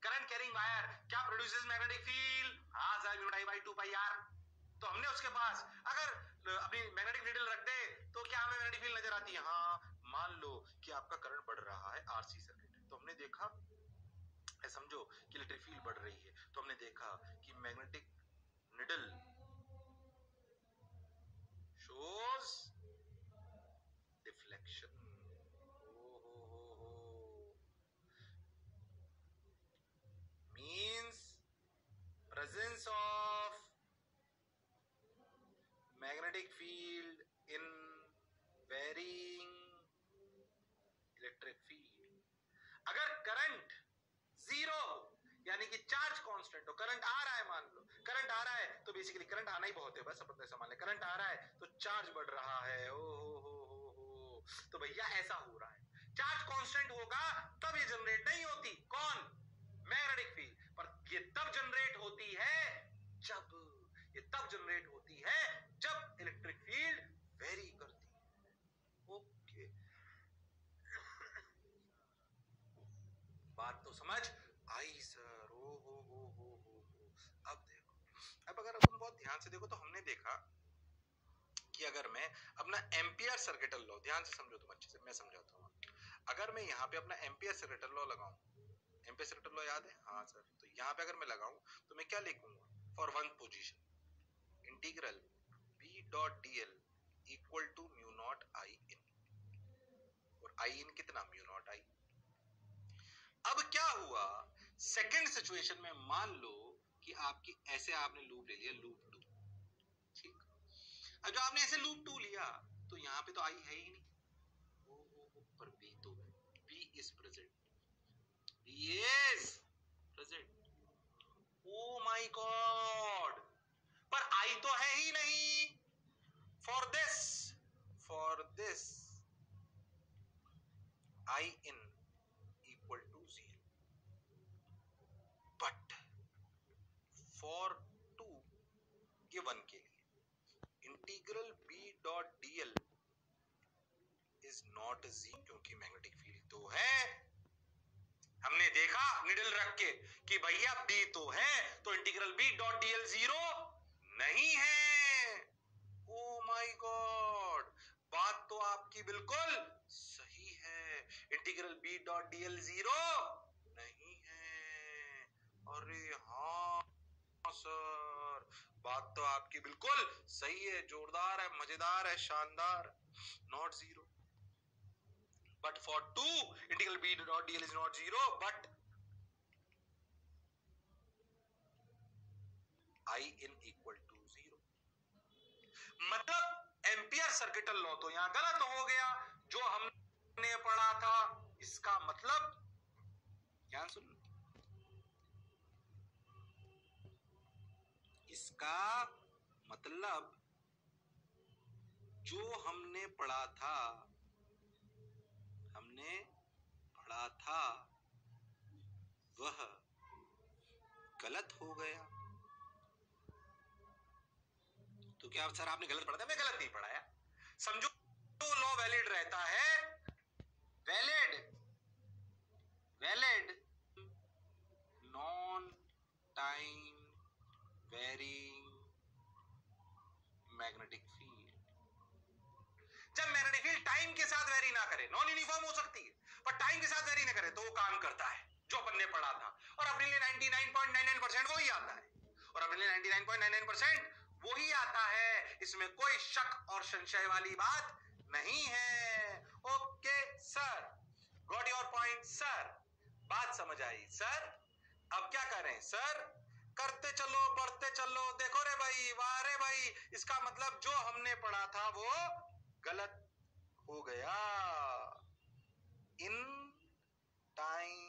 Current carrying wire क्या produces magnetic field? हाँ sir, mu by 2 pi r. तो हमने उसके पास अगर अपनी मैग्नेटिक नीडल रख दे तो क्या हमें मैग्नेटिक फील्ड नजर आती है? हाँ, मान लो कि आपका करंट बढ़ रहा है, आरसी सर्किट है, तो हमने देखा, समझो कि इलेक्ट्रिक फील्ड बढ़ रही है, तो हमने देखा कि magnetic needle shows deflection. Means presence of magnetic field in varying electric field। अगर करंट जीरो हो, यानी कि चार्ज कांस्टेंट हो, करंट आ रहा है, मान लो करंट आ रहा है, तो बेसिकली करंट आना ही बहुत है, बस अपन ऐसा मान ले करंट आ रहा है तो चार्ज बढ़ रहा है। हो तो भैया ऐसा हो रहा है, चार्ज कांस्टेंट होगा तब ये जनरेट नहीं होती, कौन? Magnetic field. पर ये तब जनरेट होती है जब इलेक्ट्रिक फील्ड वेरी करती है। ओके, बात तो समझ आई सर। ओ हो। अब देखो, अब अगर तुम बहुत ध्यान से देखो तो हमने देखा कि अगर मैं अपना एम्पियर सर्किटल लॉ, ध्यान से समझो तुम अच्छे से, मैं समझाता हूँ। अगर मैं यहाँ पे अपना एम्पियर सर्किटल लॉ लगाऊं, एम्पियर सर्किटल लॉ याद है? हाँ सर। तो यहाँ पे अगर मैं लगाऊं तो मैं क्या लिखूंगा? For one position integral b dot d l equal to mu naught I in, और आई इन कितना? Mu naught i. अब क्या हुआ सेकंड सिचुएशन में, मान लो कि आपकी ऐसे आपने लूप ले लिया, लूप 2, ठीक। अब जो आपने ऐसे लूप 2 लिया तो यहाँ पे तो आई है ही नहीं, पर बी तो है, b is present, b is present. Oh my god, पर आई तो है ही नहीं। For this i in equal to 0, but for 2 के 1 के लिए integral b dot d l is not जी, क्योंकि मैग्नेटिक फील्ड तो है। हमने देखा निडल रख के कि भैया बी तो है, तो इंटीग्रल बी डॉट डीएल 0 नहीं है। ओ माय गॉड, बात तो आपकी बिल्कुल सही है, इंटीग्रल बी डॉट डीएल 0 नहीं है। अरे हाँ सर, बात तो आपकी बिल्कुल सही है, जोरदार है, मजेदार है, शानदार। Not 0, but for 2 integral b dot dl is not 0, but I in equal to 0। मतलब एम्पियर सर्किटल लॉ तो यहां गलत हो गया जो हमने पढ़ा था। इसका मतलब, ध्यान सुन, इसका मतलब जो हमने पढ़ा था वह गलत हो गया। तो क्या सर आपने गलत पढ़ा था? मैं गलत नहीं पढ़ाया, समझो तो लॉ वैलिड रहता है, valid non time varying magnetic field. जब मैग्नेटिक फील्ड टाइम के साथ वेरी ना करे, नॉन यूनिफॉर्म हो सकती है पर टाइम के साथ वेरी ना करे, तो वो काम करता है जो अपन ने पढ़ा था, और अपने लिए 99.99% वही आता है, और अपने लिए 99.99% वही आता है। इसमें कोई शक और संशय वाली बात नहीं है। Okay sir, got your point sir, बात समझ आई सर। अब क्या करें सर? करते चलो, बढ़ते चलो। देखो रे भाई, वाह रे भाई, इसका मतलब जो हमने पढ़ा था वो गलत हो गया। In time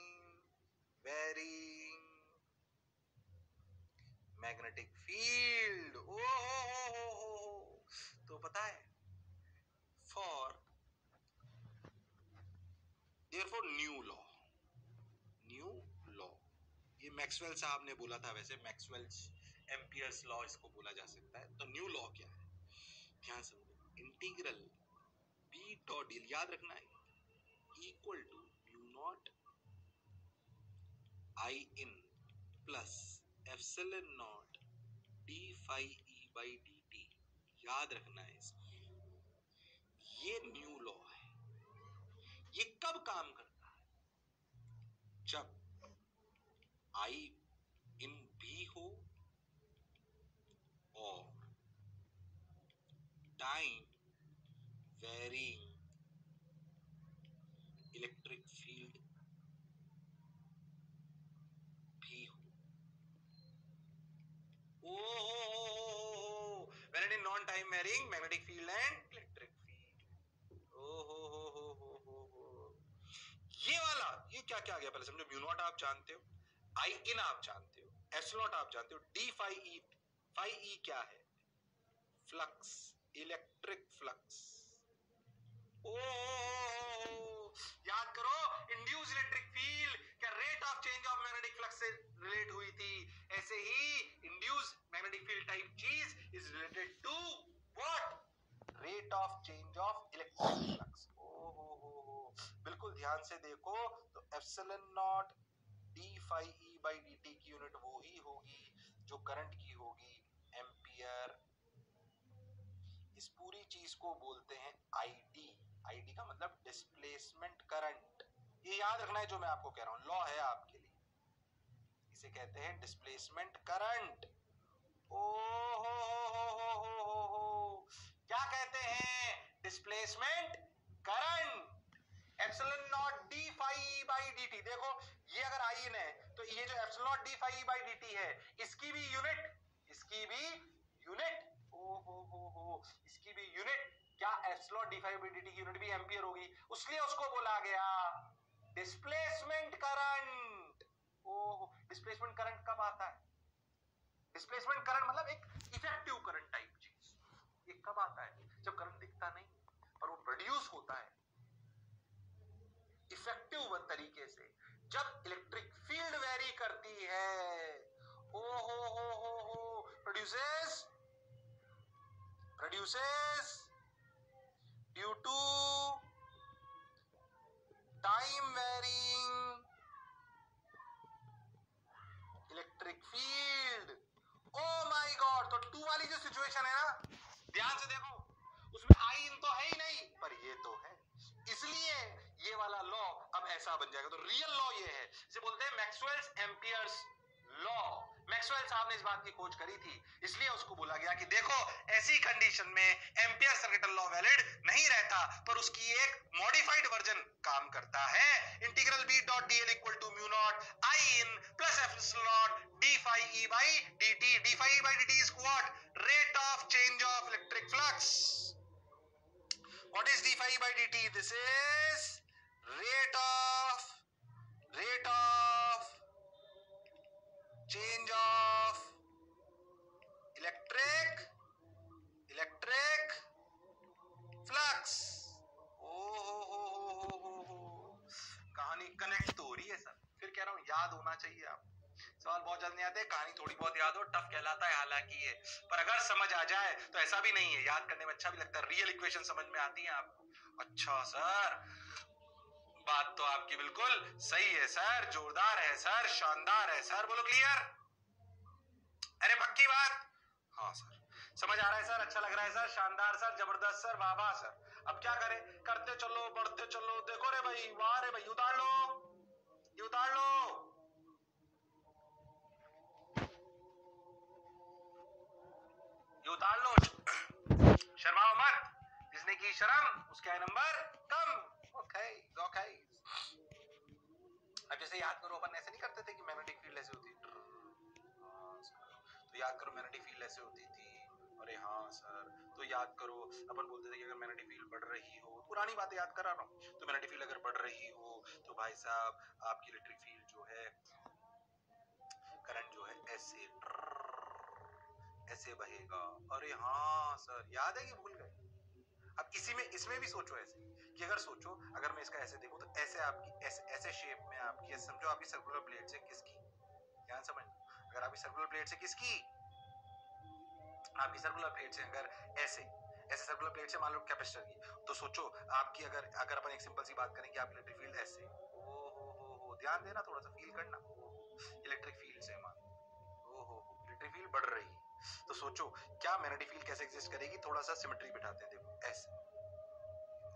varying magnetic field. ओ हो। तो पता है, फॉर देयरफॉर न्यू लॉ, ये मैक्सवेल साहब ने बोला था, वैसे मैक्सवेल्स एम्पियर्स लॉ इसको बोला जा सकता है। तो न्यू लॉ क्या है? ध्यान समझो, इंटीग्रल बी डॉट डीएल, याद रखना है, equal to mu naught I in plus epsilon naught d phi E by d t. याद रखना है इसको, ये न्यू लॉ है। ये कब काम करता है? जब आई इन भी हो और टाइम वेरिंग इलेक्ट्रिक फील्ड भी हो। When it is non-time varying magnetic field and electric field। ये वाला, ये क्या क्या आ गया पहले समझो। म्यू नॉट आप जानते हो, आई इन आप जानते हो, एप्सिलॉन नॉट आप जानते हो, d phi e. Phi e क्या है? Flux, electric flux. याद करो, इंड्यूस इलेक्ट्रिक फील्ड क्या rate of change of magnetic flux से रिलेट हुई थी? ऐसे ही इंड्यूस मैग्नेटिक फील्ड टाइप चीज is related to what? Rate of change of electric flux. बिल्कुल ध्यान से देखो तो epsilon naught d phi E by d t की यूनिट वो ही होगी जो करंट की होगी, एम्पियर। इस पूरी चीज को बोलते हैं आईडी। आईडी का मतलब डिस्प्लेसमेंट करंट। ये याद रखना है जो मैं आपको कह रहा हूं, लॉ है आपके लिए। इसे कहते हैं डिस्प्लेसमेंट करंट। क्या कहते हैं? Displacement current. Epsilon naught d phi by d t. देखो ये अगर आई इन है तो ये जो epsilon naught d phi by d t है इसकी भी यूनिट, इसकी भी यूनिट, इसकी भी यूनिट क्या? Epsilon d phi by d t की यूनिट भी एम्पियर होगी, इसलिए उसको बोला गया डिस्प्लेसमेंट करंट। डिस्प्लेसमेंट करंट कब आता है? डिस्प्लेसमेंट करंट मतलब एक इफेक्टिव करंट टाइप चीज। ये कब आता है? जब करंट दिखता नहीं और वो प्रोड्यूस होता है इफेक्टिव तरीके से, जब इलेक्ट्रिक फील्ड वेरी करती है। Produces due to time varying electric field. Oh my god, तो टू वाली जो सिचुएशन है ना, ध्यान से देखो, उसमें आई इन तो है ही नहीं पर ये तो है, इसलिए ये वाला लॉ अब ऐसा बन जाएगा। तो रियल लॉ ये है, इसे बोलते हैं मैक्सवेल्स एम्पियर्स लॉ। मैक्सवेल साहब ने इस बात की खोज करी थी, इसलिए उसको बोला गया कि देखो ऐसी कंडीशन में एम्पियर सर्किटल लॉ वैलिड नहीं रहता, पर उसकी एक मॉडिफाइड वर्जन काम करता है। Integral b dot d l equal to mu naught I in plus epsilon naught d phi E by d t. D phi E by d t is what? Rate of change of electric flux. What is d phi by dt? This is rate of change of electric flux। कहानी connect तो हो रही है sir, फिर कह रहा हूं याद होना चाहिए। आप सवाल बहुत जल्द नहीं आते, कहानी थोड़ी बहुत याद हो टफ कहलाता है हालांकि ये, पर अगर समझ आ जाए तो ऐसा भी नहीं है, याद करने में अच्छा भी लगता है। रियल इक्वेशन समझ में आती है आपको। अच्छा सर, बात तो आपकी बिल्कुल सही है सर, जोरदार है सर, शानदार है सर, बोलो क्लियर। अरे पक्की बात? हाँ सर, समझ आ रहा है सर, अच्छा लग रहा है सर, शानदार सर, जबरदस्त सर, वाह वाह सर। अब क्या करें? करते चलो, बढ़ते चलो। देखो रे भाई, वाह रे भाई, उतार लो, ये उतार लो। ये उतार लो, शर्माओ मत, जिसने की शर्म उसका है नंबर कम। Okay okay. अब जैसे याद करो, अपन ऐसे नहीं करते थे कि मैग्नेटिक फील्ड ऐसे होती, तो याद करो मैग्नेटिक फील्ड ऐसे होती थी। अरे हाँ सर, तो याद करो अपन बोलते थे कि अगर मैग्नेटिक फील्ड बढ़ रही हो, पुरानी बातें याद करा रहा हूँ, तो मैग्नेटिक फील्ड अगर बढ़ रही हो तो भाई साहब आपकी इलेक्ट्रिक फील्ड जो है, करंट जो है ऐसे ऐसे बहेगा। अरे हाँ सर, याद है कि भूल गए? अब इसी में, इसमें भी सोचो ऐसे कि अगर सोचो, अगर मैं इसका ऐसे देखूं तो ऐसे आपकी ऐसे शेप में आपकी, समझो आपकी सर्कुलर प्लेट से किसकी, ध्यान समझ, अगर आपकी सर्कुलर प्लेट से किसकी, आपकी सर्कुलर प्लेट से अगर ऐसे सर्कुलर प्लेट से मान लो कैपेसिटर की, तो सोचो आपकी अगर अपन एक सिंपल सी बात करें कि आप इलेक्ट्रिक फील्ड ऐसे, ध्यान देना, थोड़ा सा फील करना, इलेक्ट्रिक फील्ड से मान, ओहो इलेक्ट्रिक फील्ड बढ़ रही है, तो सोचो क्या मैग्नेटिक फील्ड कैसे एग्जिस्ट करेगी, थोड़ा सा सिमेट्री बिठाते हैं, देखो ऐसे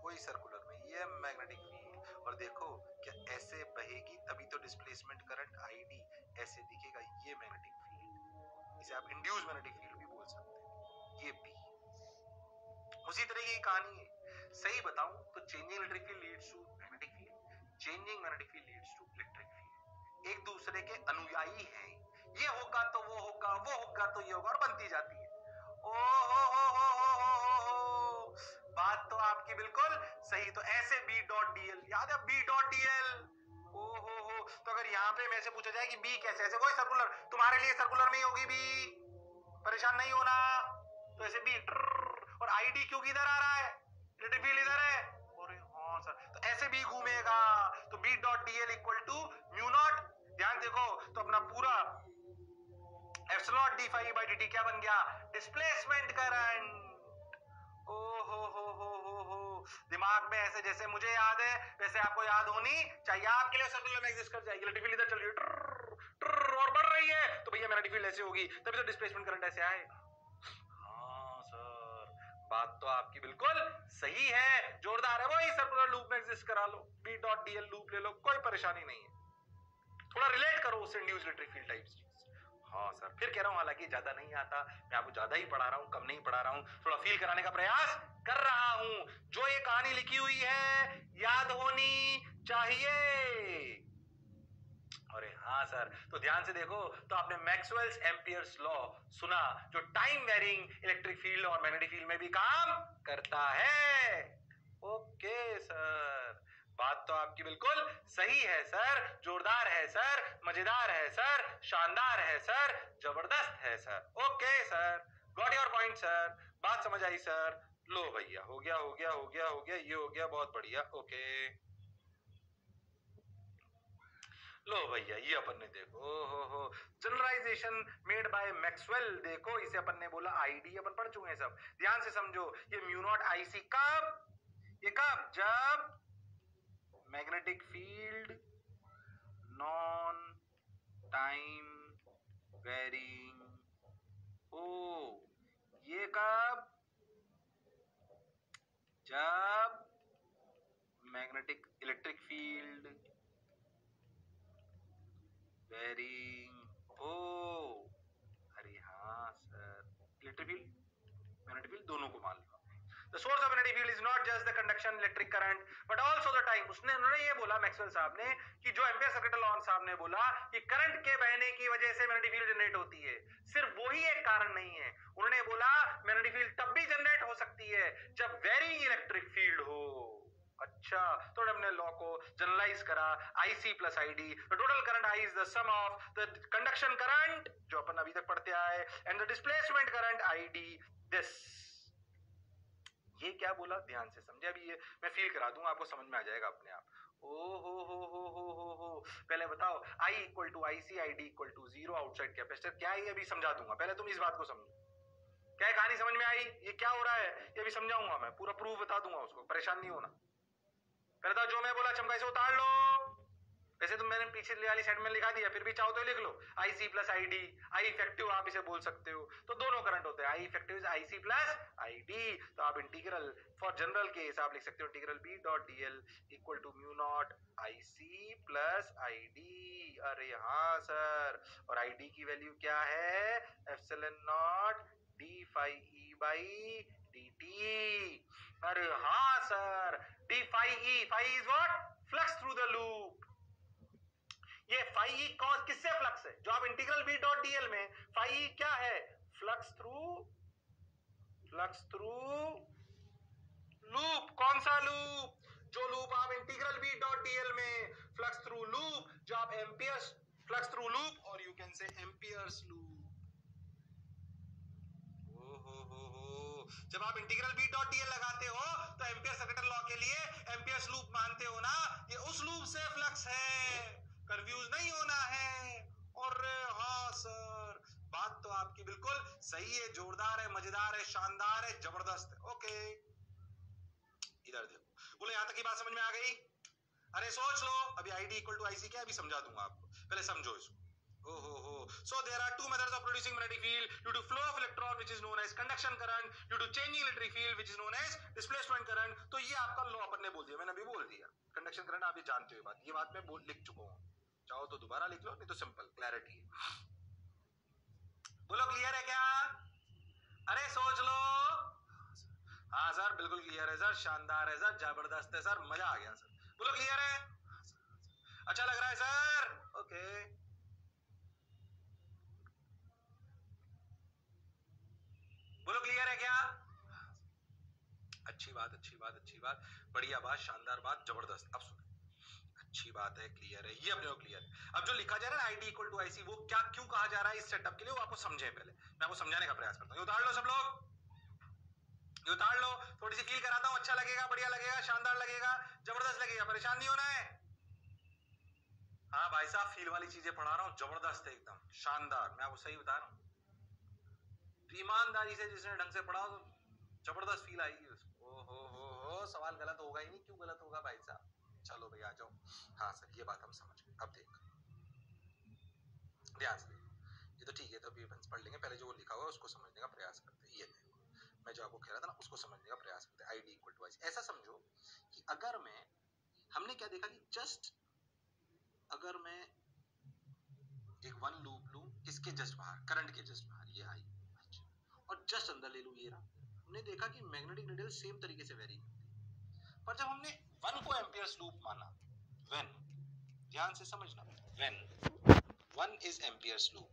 कोई सर्कुलर में ये मैग्नेटिक फील्ड, और देखो क्या ऐसे बहेगी तभी तो डिस्प्लेसमेंट करंट आईडी ऐसे दिखेगा, ये मैग्नेटिक फील्ड, इसे आप इंड्यूस मैग्नेटिक फील्ड भी बोल सकते हैं, ये बी। उसी तरह की कहानी है, सही बताऊं तो changing electric field leads to magnetic field, changing magnetic field leads to electric field, एक दूसरे के अनुयायी हैं, ये होगा तो वो होगा, वो होगा तो ये होगा, और बनती जाती है। ओ हो, बात तो आपकी बिल्कुल सही, तो ऐसे बी डॉट डीएल, याद है बी डॉट डीएल, ओ हो, तो अगर यहाँ पे मेरे से पूछा जाए कि बी कैसे, ऐसे कोई सर्कुलर, तुम्हारे लिए सर्कुलर में ही होगी बी, परेशान नहीं होना, तो ऐसे बी, और आईडी क्यों किधर आ रहा है, इलेक्ट्रिक फील्ड इधर है, अरे हाँ सर, तो ऐसे बी घूमेगा, तो b dot dl equal to mu naught, ध्यान देखो तो अपना पूरा epsilon d phi by d क्या बन गया, डिस्प्लेसमेंट करंट। ओ हो, दिमाग में ऐसे जैसे मुझे याद है वैसे आपको याद होनी चाहिए, आपके लिए सर्कुलर में एग्जिस्ट कर जाएगी, इलेक्ट्रिक फील्ड इधर चल रही है और बढ़ रही है, तो भैया मैग्नेटिक फील्ड ऐसे होगी, तभी तो डिस्प्लेसमेंट करंट ऐसे आएगा। हाँ सर, बात तो आपकी बिल्कुल सही है, जोरदार है, वही सर्कुलर लूप में एग्जिस्ट करा लो, बी डॉट डीएल लूप ले लो, कोई परेशानी नहीं है, थोड़ा रिलेट करो उससे इंड्यूस्ड इलेक्ट्रिक फील्ड टाइप्स। हाँ सर, फिर कह रहा हूं हालांकि ज्यादा नहीं आता, मैं आपको ज्यादा ही पढ़ा रहा हूं, कम नहीं पढ़ा रहा हूं, थोड़ा फील कराने का प्रयास कर रहा हूं, जो ये कहानी लिखी हुई है याद होनी चाहिए। अरे हाँ सर, तो ध्यान से देखो, तो आपने मैक्सवेल्स एम्पियर्स लॉ सुना, जो टाइम वेरिंग इलेक्ट्रिक फील्ड और मैग्नेटिक फील्ड में भी काम करता है। ओके सर, बात तो आपकी बिल्कुल सही है सर, जोरदार है सर, मजेदार है सर, शानदार है सर, जबरदस्त है sir, okay sir, got your point sir, बात समझ आई सर, लो भैया हो गया हो गया हो गया हो गया, ये हो गया, बहुत बढ़िया, ओके। लो भैया ये अपन ने देखो, हो जनरलाइजेशन मेड बाय मैक्सवेल, देखो इसे अपन ने बोला आईडी, अपन पढ़ चुके हैं सब, ध्यान से समझो, ये म्यू नॉट आईसी कब, ये कब, जब magnetic field non time varying हो, ये कब, जब मैग्नेटिक इलेक्ट्रिक फील्ड वेरिंग हो, अरे हाँ sir, electric field magnetic field दोनों को मान लो। The source of magnetic field is not just the conduction electric current but also the time, उन्होंने ये बोला मैक्सवेल साहब ने कि जो एम्पियर सर्किट लॉ साहब ने बोला कि करंट के बहने की वजह से मैग्नेटिक फील्ड जनरेट होती है, सिर्फ वही एक कारण नहीं है, उन्होंने बोला मैग्नेटिक फील्ड तब भी जनरेट हो सकती है जब वेरिंग इलेक्ट्रिक फील्ड हो। अच्छा, तो हमने लॉ को जनरलाइज करा, IC plus ID, total current I is the sum of the conduction current जो अपन अभी तक पढ़ते आए and the displacement current ID, this, ये क्या बोला ध्यान से समझे, अभी ये मैं फील करा दूंगा आपको, समझ में आ जाएगा अपने आप। ओ हो, पहले बताओ I equal to IC, ID equal to 0 outside capacitor, क्या है ये अभी समझा दूंगा, पहले तुम इस बात को समझो, क्या है कहानी समझ में आई, ये क्या हो रहा है ये भी समझाऊंगा मैं, पूरा प्रूफ बता दूंगा उसको, परेशान नहीं होना। पहले तो जो मैं बोला चमका से उतार लो, वैसे तो मैंने पीछे वाली साइड में लिखा दिया, फिर भी चाहो तो लिख लो IC प्लस ID, आई इफेक्टिव आप इसे बोल सकते हो, तो दोनों करंट होते हैं, i effective is IC plus ID, तो आप इंटीग्रल फॉर जनरल केस आप लिख सकते हो integral B dot DL equal to mu naught IC plus ID, अरे हाँ सर, और ID की वैल्यू क्या है, epsilon naught d phi E by dt, अरे हाँ sir, d phi E, phi is what, flux through the loop, ये phi E कौन किससे फ्लक्स है, जो आप इंटीग्रल B डॉट DL में phi E क्या है, फ्लक्स थ्रू लूप, कौन सा लूप, जो लूप आप इंटीग्रल B डॉट DL में फ्लक्स थ्रू लूप, जो आप एम्पियर्स फ्लक्स थ्रू लूप, और you can say amperes loop, जब आप इंटीग्रल B डॉट DL लगाते हो तो एम्पियर सर्किट लॉ के लिए एम्पियर्स लूप मानते हो ना, ये उस लूप से फ्लक्स है, कंफ्यूज नहीं होना है। और हाँ सर, बात तो आपकी बिल्कुल सही है, जोरदार है, मजेदार है, शानदार है, जबरदस्त है, ओके। इधर देखो, बोले यहां तक की बात समझ में आ गई, अरे सोच लो, अभी ID इक्वल टू IC क्या है अभी समझा दूंगा आपको, पहले समझो इसको। So there are two methods of producing magnetic field due to flow of electron which is known as conduction current, due to changing electric field which is known as displacement current. तो ये आपका law अपन ने बोल दिया, मैंने अभी बोल दिया कंडक्शन करंट, आप ये जानते हो बात, ये बात मैं लिख चुका हूँ, चाहो तो दोबारा लिख लो, नहीं तो सिंपल क्लैरिटी है। बोलो क्लियर है क्या? अरे सोच लो। हाँ सर बिल्कुल क्लियर है सर, शानदार है सर, जबरदस्त है सर, मजा आ गया सर। बोलो क्लियर है? अच्छा लग रहा है सर? ओके बोलो क्लियर है क्या? अच्छी बात अच्छी बात अच्छी बात, बढ़िया बात, शानदार बात, जबरदस्त। अब सुनो, अच्छी बात है, क्लियर है, ये अपने को क्लियर है। अब जो लिखा जा रहा है आई डी इक्वल टू आई सी, वो क्या क्यों कहा जा रहा है इस सेटअप के लिए, वो आपको समझे पहले, मैं आपको समझाने का प्रयास करता हूँ। उतार लो सब लोग, ये उतार लो, थोड़ी सी फील कराता हूँ, अच्छा लगेगा, बढ़िया लगेगा, शानदार लगेगा, जबरदस्त लगेगा, परेशान नहीं होना है। हाँ भाई साहब, फील वाली चीजें पढ़ा रहा हूँ, जबरदस्त है, एकदम शानदार, मैं आपको सही बता रहा हूँ, ईमानदारी से जिसने ढंग से पढ़ा तो जबरदस्त फील आएगी उसको। हो सवाल गलत होगा ही नहीं, क्यों गलत होगा भाई साहब? चलो भैया आ जाओ। हाँ सर ये बात हम समझ गए। अब देख ध्यान से देखो, ये तो ठीक है, तो अभी पढ़ लेंगे, पहले जो वो लिखा हुआ है उसको समझने का प्रयास करते हैं। ये देखो मैं जो आपको कह रहा था ना, उसको समझने का प्रयास करते हैं। आई डी इक्वल टू आई, ऐसा समझो कि अगर मैं, हमने क्या देखा कि जस्ट अगर मैं एक वन लूप लूं, किसके जस्ट बाहर, करंट के जस्ट बाहर, ये आई, अच्छा, और जस्ट अंदर ले लूं, ये रहा, हमने देखा कि मैग्नेटिक नीडल सेम तरीके से वेरी करती है। पर जब हमने वन को एम्पियर्स लूप माना, व्हेन, ध्यान से समझना, when one is amperes loop,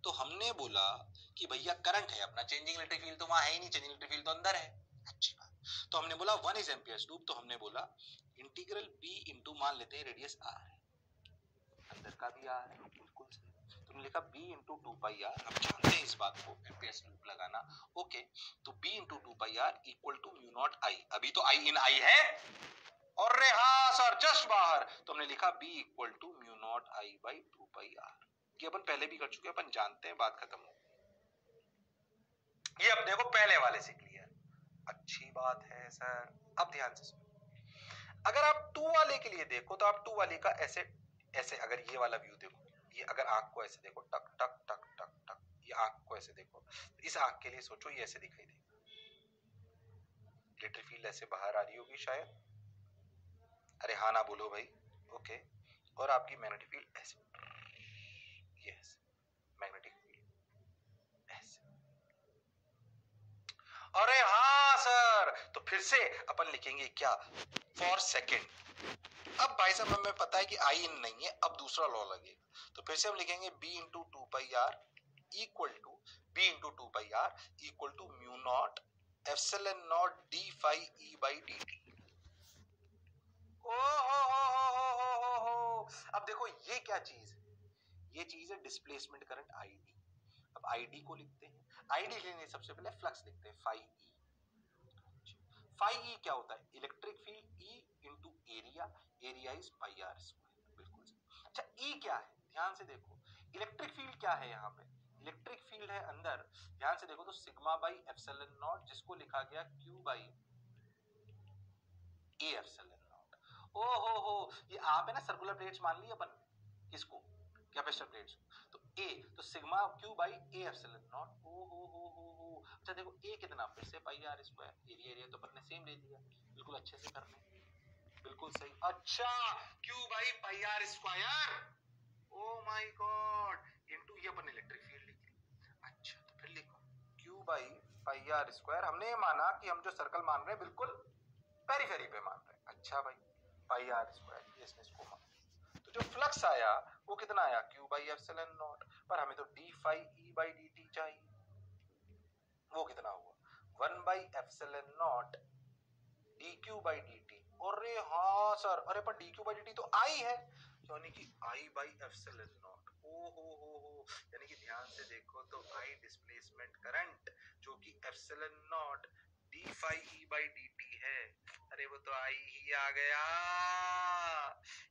तो हमने बोला कि भैया करंट है अपना, चेंजिंग इलेक्ट्रिक फील्ड तो वहां है ही नहीं, चेंजिंग इलेक्ट्रिक फील्ड तो अंदर है। अच्छी बात, तो हमने बोला वन इज एम्पियर्स लूप, तो हमने बोला इंटीग्रल बी इंटू, मान लेते हैं रेडियस आर है, अंदर का भी आर है, बिल्कुल सही, तुमने लिखा b into two pi r, हम जानते हैं इस बात को, एम्पियर्स लूप लगाना। ओके, तो b into two pi r equal to mu naught i, अभी तो आई इन आई है, और रे हाँ सर जस्ट बाहर, तो हमने लिखा b equal to mu naught I by two pi r. ये अपन पहले भी कर चुके हैं, अपन जानते हैं, बात खत्म हो, ये अपने को पहले वाले से क्लियर। अच्छी बात है सर। अब ध्यान से सुनो, अगर आप टू वाले के लिए देखो, तो आप टू वाले का ऐसे ऐसे, अगर ये वाला व्यू देखो, ये अगर आंख को ऐसे देखो, टक टक टक टक टक, ये आंख को ऐसे देखो, इस आंख के लिए सोचो ये ऐसे दिखाई देगा, इलेक्ट्रिक फील्ड ऐसे बाहर आ रही होगी शायद, अरे हाँ ना बोलो भाई, ओके, और आपकी मैग्नेटिक फील्ड ऐसे, यस, मैग्नेटिक फील्ड ऐसे, अरे हाँ सर, तो फिर से अपन लिखेंगे क्या, फॉर सेकेंड। अब भाई साहब हमें पता है कि आई इन नहीं है, अब दूसरा लॉ लगेगा, तो फिर से हम लिखेंगे b into two pi r equal to b into two pi r equal to mu naught epsilon naught d phi E by d t. हो अब देखो ये क्या चीज है, ये चीज है डिस्प्लेसमेंट करंट आई डी। अब आई डी को लिखते हैं, आई डी लेने सबसे पहले फ्लक्स लिखते हैं, फाई ई। फाई ई क्या होता है, electric field e into area, area is pi r square, बिल्कुल सही। अच्छा ई क्या है, ध्यान से देखो, इलेक्ट्रिक फील्ड क्या है यहाँ पे, इलेक्ट्रिक फील्ड है अंदर, ध्यान से देखो, तो सिग्मा बाई एप्सिलॉन नॉट, जिसको लिखा गया q by a epsilon naught. ओ हो, ये आप है ना सर्कुलर प्लेट्स मान ली अपन, किसको, कैपेसिटर प्लेट्स, तो ए, तो sigma q by a epsilon naught. ओ हो। अच्छा देखो ए कितना, फिर से pi r square, area area तो अपन ने सेम ले लिया, बिल्कुल अच्छे से करना, बिल्कुल सही। अच्छा q by pi r square, oh my god, into ये अपन इलेक्ट्रिक फील्ड लिख ली। अच्छा तो फिर लिखो q by pi r square, हमने ये माना कि हम जो सर्कल मान रहे हैं बिल्कुल पेरिफेरी पे मान रहे हैं। अच्छा भाई पाई आर स्क्वायर, ये इसको मान, तो जो फ्लक्स आया वो कितना आया, क्यू बाई एप्सिलॉन नॉट, पर हमें तो d phi E by d t चाहिए, वो कितना हुआ, one by epsilon naught d q by d t. अरे हाँ सर, अरे पर d q by d t तो आई है, यानी कि आई बाई एप्सिलॉन नॉट। ओ हो, यानी कि ध्यान से देखो तो आई डिस्प्लेसमेंट करंट जो कि epsilon naught d phi E by d t है, अरे वो तो आई ही आ गया,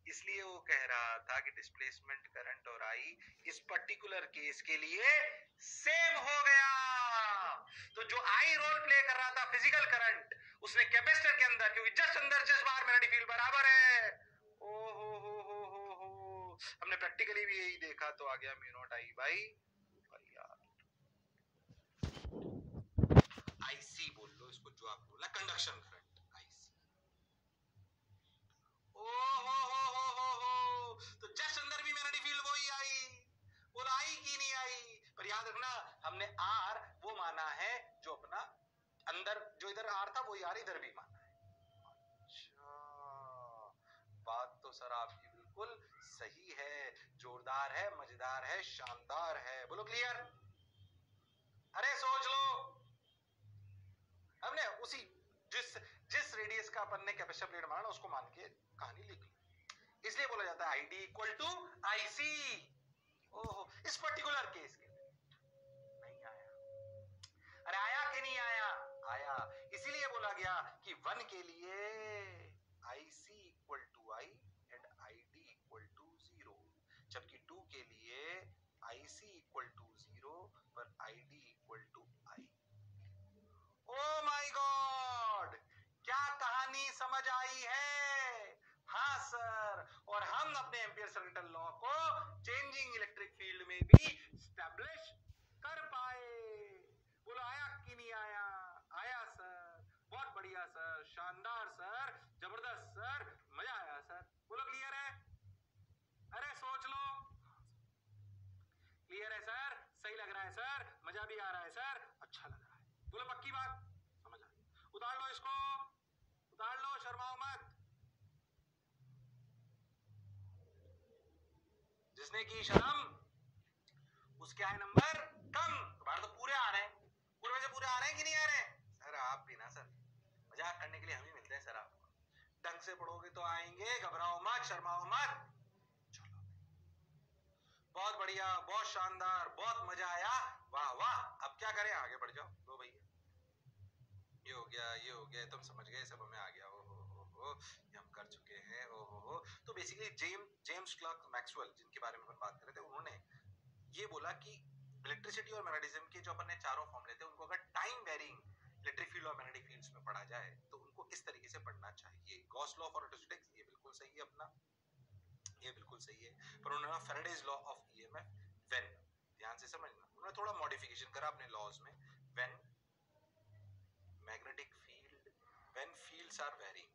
इसलिए वो कह रहा था कि डिस्प्लेसमेंट करंट और आई इस पर्टिकुलर केस के लिए सेम हो गया। तो जो आई रोल प्ले कर रहा था फिजिकल करंट, उसने कैपेसिटर के अंदर, क्योंकि जस्ट अंदर जस्ट बाहर मैग्नेटिक फील्ड बराबर है, ओ प्रैक्टिकली भी यही देखा तो आ गया mu naught I by IC बोल लो इसको, जो आप बोला कंडक्शन करंट आईसी। ओ हो, तो जस्ट अंदर भी मैग्नेटिक फील्ड वही आई, बोला आई की नहीं आई। पर याद रखना हमने आर वो माना है जो अपना अंदर, जो इधर आर था वही आर इधर भी माना है। अच्छा, बात तो सर आपकी बिल्कुल सही है, जोरदार है, मजेदार है, शानदार है। बोलो क्लियर? अरे सोच लो, हमने उसी जिस रेडियस का अपन ने कैपेसिटर प्लेट माना उसको मान के कहानी लिख ली। इसलिए बोला जाता है आईडी इक्वल टू आईसी। ओहो, इस पर्टिकुलर केस के लिए नहीं आया। अरे आया कि नहीं आया? आया। इसीलिए बोला गया कि 1 के लिए IC equal to I and ID equal to 0, जबकि 2 के लिए आईसी इक्वल टू 0 पर ID equal to I. Oh my god, क्या कहानी समझ आई है? हाँ सर, और हम अपने एम्पियर सर्किटल लॉ को चेंजिंग इलेक्ट्रिक फील्ड में भी एस्टैब्लिश कर पाए। बोलो आया कि नहीं आया? आया सर, बहुत बढ़िया सर, शानदार सर, जबरदस्त सर, मजा आया सर। बोलो क्लियर है? अरे सोच लो, क्लियर है सर? सही लग रहा है सर? मजा भी आ रहा है सर? अच्छा लग रहा है? बोलो पक्की बात? समझ आ गई? उतार लो इसको, उतार लो, शर्माओ मत। जिसने की शर्म उसके आए नंबर कम। तुम्हारे तो पूरे आ रहे हैं, पूरे में से पूरे आ रहे हैं कि नहीं आ रहे हैं? सर आप भी ना सर, मजाक करने के लिए हम ही मिलते हैं सर आपको। ढंग से पढ़ोगे तो आएंगे, घबराओ मत, शर्माओ मत। चलो, बहुत बढ़िया, बहुत शानदार, बहुत मजा आया, वाह वाह। अब क्या करें, आगे बढ़ जाओ। लो भैया, ये हो गया, ये हो गया, तुम समझ गए, सब हमें आ गया। ओ हो, ये हम कर चुके हैं। ओ हो। तो बेसिकली जेम्स क्लर्क मैक्सवेल, जिनके बारे में अपन बात कर रहे थे, उन्होंने ये बोला कि इलेक्ट्रिसिटी और मैग्नेटिज्म के जो अपन ने चारों फॉर्मूले थे उनको अगर टाइम वेरिंग इलेक्ट्रिक फील्ड और मैग्नेटिक फील्ड्स में पढ़ा जाए तो उनको इस तरीके से पढ़ना चाहिए। गॉस लॉ फॉर इलेक्ट्रोस्टैटिक्स, ये बिल्कुल सही है अपना, ये बिल्कुल सही है। पर उन्होंने Faraday's law of EMF when, ध्यान से समझना, उन्होंने थोड़ा मॉडिफिकेशन करा अपने लॉज में। When magnetic field, when fields are varying,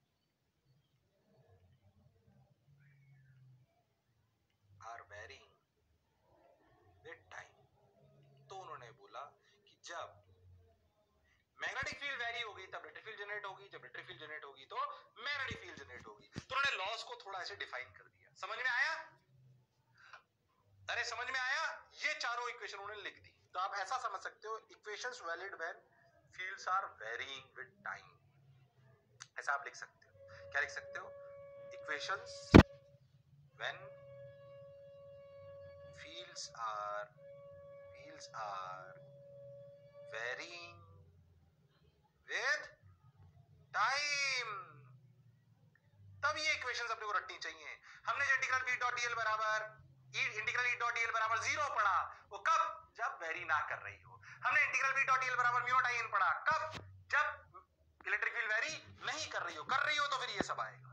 with time, तो उन्होंने बोला कि जब मैग्नेटिक फील्ड वेरी होगी तब इलेक्ट्रिक फील्ड जनरेट होगी, जब इलेक्ट्रिक फील्ड जनरेट होगी तो मैग्नेटिक फील्ड जनरेट होगी। तो उन्होंने लॉज को थोड़ा ऐसे डिफाइन कर दिया। समझ में आया? अरे समझ में आया? ये चारों इक्वेशन उन्होंने लिख दी। तो आप ऐसा समझ सकते हो, equations valid when fields are varying with time, ऐसा आप लिख सकते हो। क्या लिख सकते हो? Equations when fields are varying with time, तब ये इक्वेशंस अपने को रटनी चाहिए। हमने जो इंटीग्रल v डॉट dl बराबर इंटीग्रल e डॉट dl बराबर 0 पढ़ा, वो कब? जब वेरी ना कर रही हो। हमने इंटीग्रल v डॉट dl बराबर म्यू नॉट in पढ़ा, कब? जब इलेक्ट्रिक फील्ड वेरी नहीं कर रही हो। कर रही हो तो फिर ये सब आएगा।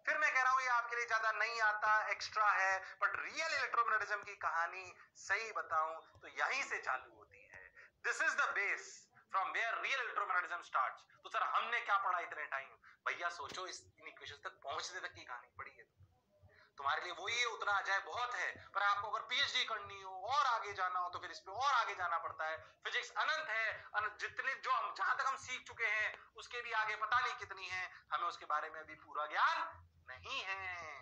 फिर मैं कह रहा हूं ये आपके लिए ज्यादा नहीं आता, एक्स्ट्रा है, बट रियल इलेक्ट्रोमैग्नेटिज्म की कहानी सही बताऊं तो यहीं से चालू होती है। This is the base from where real electromagnetism starts. तो सर हमने क्या पढ़ा इतने टाइम? भैया सोचो, इन इक्वेशंस तक पहुंचने तक की कहानी पढ़ी है तुम्हारे लिए वही है, उतना अजाय बहुत है। पर आपको अगर पीएचडी करनी हो और आगे जाना हो तो फिर इस पे और आगे जाना पड़ता है। फिजिक्स अनंत है, जितने जो हम जहां तक हम सीख चुके हैं उसके भी आगे पता नहीं कितनी है, हमें उसके बारे में अभी पूरा ज्ञान नहीं है।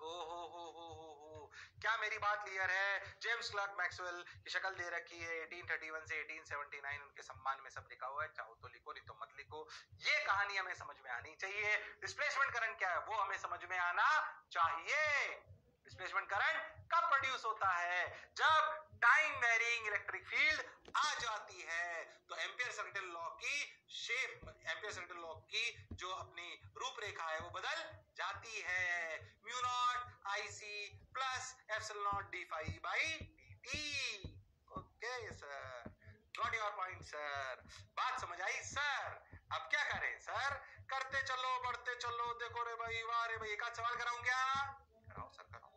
ओ हो, क्या मेरी बात क्लियर है? जेम्स क्लर्क मैक्सवेल की शक्ल दे रखी है, 1831 से 1879 उनके सम्मान में सब लिखा हुआ है, चाहो तो लिखो नहीं तो मत लिखो। ये कहानी हमें समझ में आनी चाहिए। डिस्प्लेसमेंट करंट क्या है वो हमें समझ में आना चाहिए। डिस्प्लेसमेंट करंट कब प्रोड्यूस होता है? जब टाइम वेरिंग इलेक्ट्रिक फील्ड आ जाती है। तो एम्पियर सर्किटल लॉ की शेप, एम्पियर सर्किटल लॉ की जो अपनी रूपरेखा है वो बदल जाती है। Mu naught IC plus epsilon naught d phi by d. Okay sir, got your point sir, बात समझ आई सर? अब क्या करें सर? करते चलो, बढ़ते चलो। देखो रे भाई, वाह रे भाई, एक आध सवाल कराऊं क्या? कराओ सर, कराओ।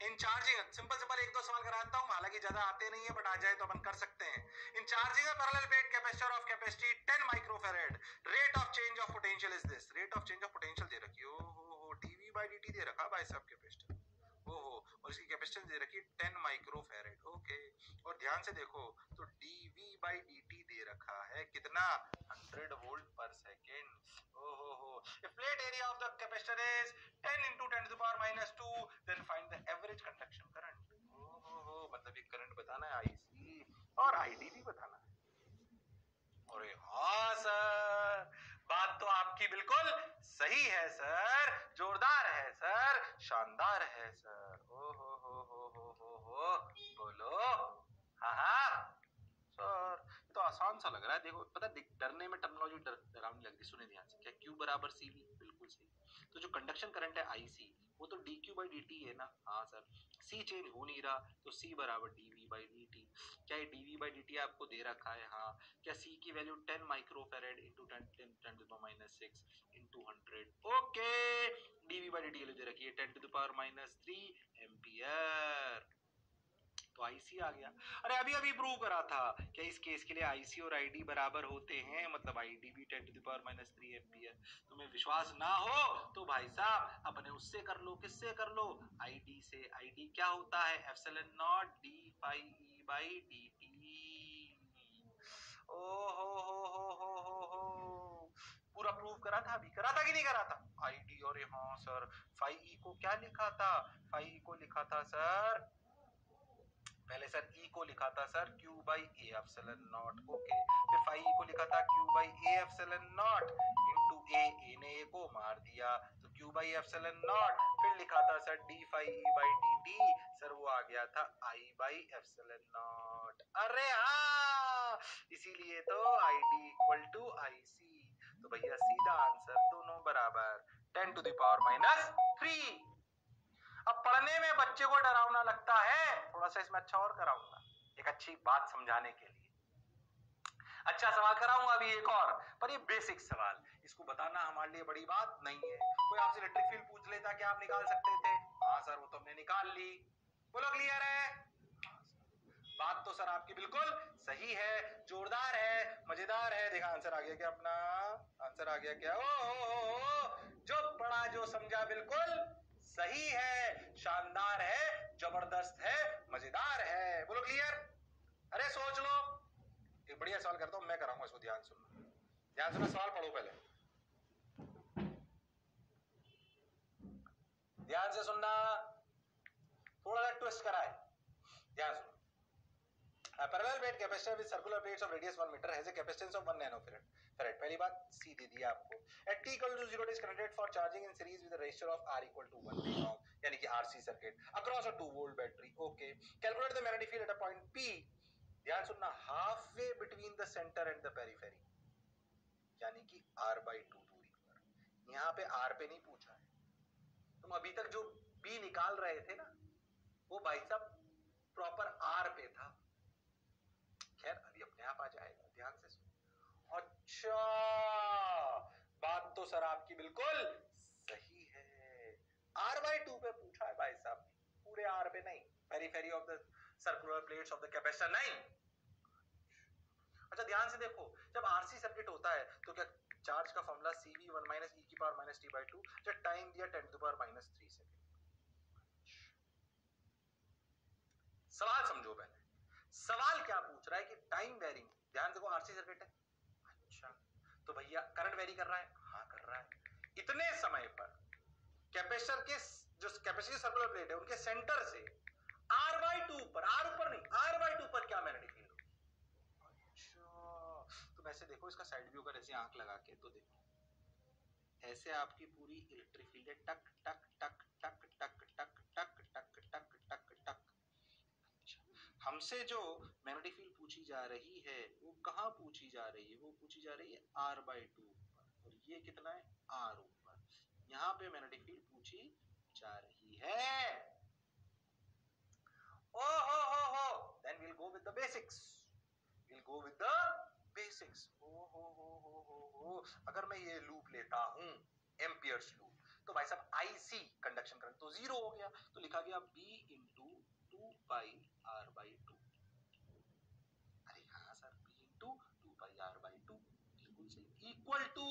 इन चार्जिंग सिंपल एक दो सवाल कराता हूं, हालांकि ज्यादा आते नहीं है बट आ जाए तो अपन कर सकते हैं। In charging a parallel plate capacitor of capacity 10 microfarad, rate of change of potential is this. Rate of change of potential दे रखी है, ओ dv by dt दे रखा भाई साहब कैपेसिटर, ओहो, और इसकी कैपेसिटेंस दे रखी है 10 माइक्रोफैराड, ओके। और ध्यान से देखो तो dv by dt दे रखा है कितना, 100 वोल्ट पर सेकेंड, ओहो। if plate area of the capacitor is 10 into 10 to the power minus 2, then find the average conduction current, ओहो, मतलब ये करंट बताना है IC और ID भी बताना है। अरे हाँ सर, बात तो आपकी बिल्कुल सही है सर, जोरदार है सर, शानदार है सर, ओ हो, बोलो। हाँ हाँ सर, ये तो आसान सा लग रहा है। देखो पता है, डरने में टर्मिनोलॉजी डरावनी लग रही है। सुने ध्यान से, क्या Q बराबर CV, बिल्कुल सही। तो जो कंडक्शन करंट है IC, वो तो dq by dt है ना, हाँ सर। C चेंज हो नहीं रहा, तो C बराबर dv by dt। क्या ये dv by dt आपको दे रखा है, हाँ। क्या C की value 10 microfarad into 10 to the minus 6 into 100, okay. dv by dt दे रखी है 10 to the power minus 3 ampere, तो आईसी आ गया। अरे अभी अभी प्रूव करा था क्या इस केस के लिए आईसी और आईडी बराबर होते हैं, मतलब आईडी भी 10 to the power minus 3 ampere. तुम्हें विश्वास ना हो तो भाई साहब अपने उससे कर लो, किससे कर लो, आईडी से। आईडी क्या होता है, epsilon naught d phi E by d t. ओ हो पूरा प्रूव करा था, अभी करा था कि नहीं करा था, आईडी। और हाँ सर, फाई ई को क्या लिखा था, फाई ई को लिखा था सर, पहले सर E को लिखा था sir Q by a epsilon naught, okay. फिर फाई E को लिखा था Q by a epsilon naught into a ने ए को मार दिया तो Q बाई एप्सिलॉन नॉट। फिर लिखा था sir D phi E by dt, sir वो आ गया था I बाई एप्सिलॉन नॉट। अरे हाँ, इसीलिए तो ID इक्वल टू IC। तो भैया सीधा आंसर, दोनों बराबर 10 टू द पावर माइनस 3। अब पढ़ने में बच्चे को डरावना लगता है, थोड़ा सा इसमें अच्छा और कराऊंगा एक अच्छी बात समझाने के लिए। अच्छा सवाल कराऊंगा अभी एक और, पर ये बेसिक सवाल, इसको बताना हमारे लिए बड़ी बात नहीं है। कोई आपसे इलेक्ट्रिक फील्ड पूछ लेता कि आप निकाल सकते थे, हाँ सर वो तो हमने निकाल ली, बोलो क्लियर है। बात तो सर आपकी बिल्कुल सही है, जोरदार है, मजेदार है। देखा आंसर आ गया क्या अपना, आंसर आ गया क्या, ओ जो पढ़ा जो समझा बिल्कुल सही है, शानदार है, जबरदस्त है, मजेदार है, बोलो क्लियर। अरे सोच लो, एक बढ़िया सवाल करता हूं मैं, कराऊंगा इसको, ध्यान सुनना, ध्यान सुनना, सवाल पढ़ो पहले, ध्यान से सुनना, थोड़ा सा ट्विस्ट करा है, ध्यान सुनो। A parallel plate capacitor with circular plates of radius 1 meter has a capacitance of 1 nanofarad. पहली बात C दे दिया आपको। At t equal to 0 it is connected for charging in series with a resistor of R equal to 1 meter ohm, यानी कि RC circuit across a 2 volt battery. Okay. Calculate the magnetic field at a point P. ध्यान सुनना, halfway between the center and the periphery, यानी कि R by 2 दूरी पर। यहाँ पे R पे नहीं पूछा है, तुम अभी तक जो B निकाल रहे थे ना, वो भाई साहब प्रॉपर R पे था। खैर अभी अपने आप आ जाएगा, ध्यान से सुनो। अच्छा, बात तो सर आपकी बिल्कुल सही है, R by 2 पे पूछा है भाई साहब, पूरे R पे नहीं, periphery of the circular plates of the capacitor नहीं। अच्छा ध्यान से देखो, जब आरसी सर्किट होता है तो क्या चार्ज का फॉर्मूला CV1 माइनस e की पावर माइनस t by 2, जब टाइम दिया 10 to the power minus 3 second. सवाल समझो पहले, सवाल क्या पूछ रहा है कि टाइम वेरिंग, ध्यान देखो आरसी सर्किट है, अच्छा तो भैया करंट वेरी कर रहा है, हाँ कर रहा है। इतने समय पर कैपेसिटर के जो कैपेसिटर सर्कुलर प्लेट है उनके सेंटर से R by 2 पर, R ऊपर नहीं, R by 2 पर क्या मैग्नेटिक फील्ड होगी। अच्छा तो वैसे देखो इसका साइड व्यू, अगर ऐसे आंख लगा के तो देखो ऐसे आपकी पूरी इलेक्ट्रिक फील्ड है, टक टक टक टक टक टक टक टक टक टक टक। हमसे जो मैग्नेटिक फील्ड पूछी जा रही है वो कहाँ पूछी जा रही है, वो पूछी जा रही है R by 2 पर, और ये कितना है R ऊपर, यहाँ पे मैग्नेटिक फील्ड पूछी जा रही है। ओ हो, then we'll go with the basics, we'll go with the basics। ओ हो, अगर मैं ये लूप लेता हूं एम्पियर्स लूप, तो भाई साहब IC कंडक्शन करंट तो 0 हो गया, तो लिखा गया B into 2 pi R by 2। अरे हाँ sir, B into 2 pi R by 2 बिल्कुल सही, equal to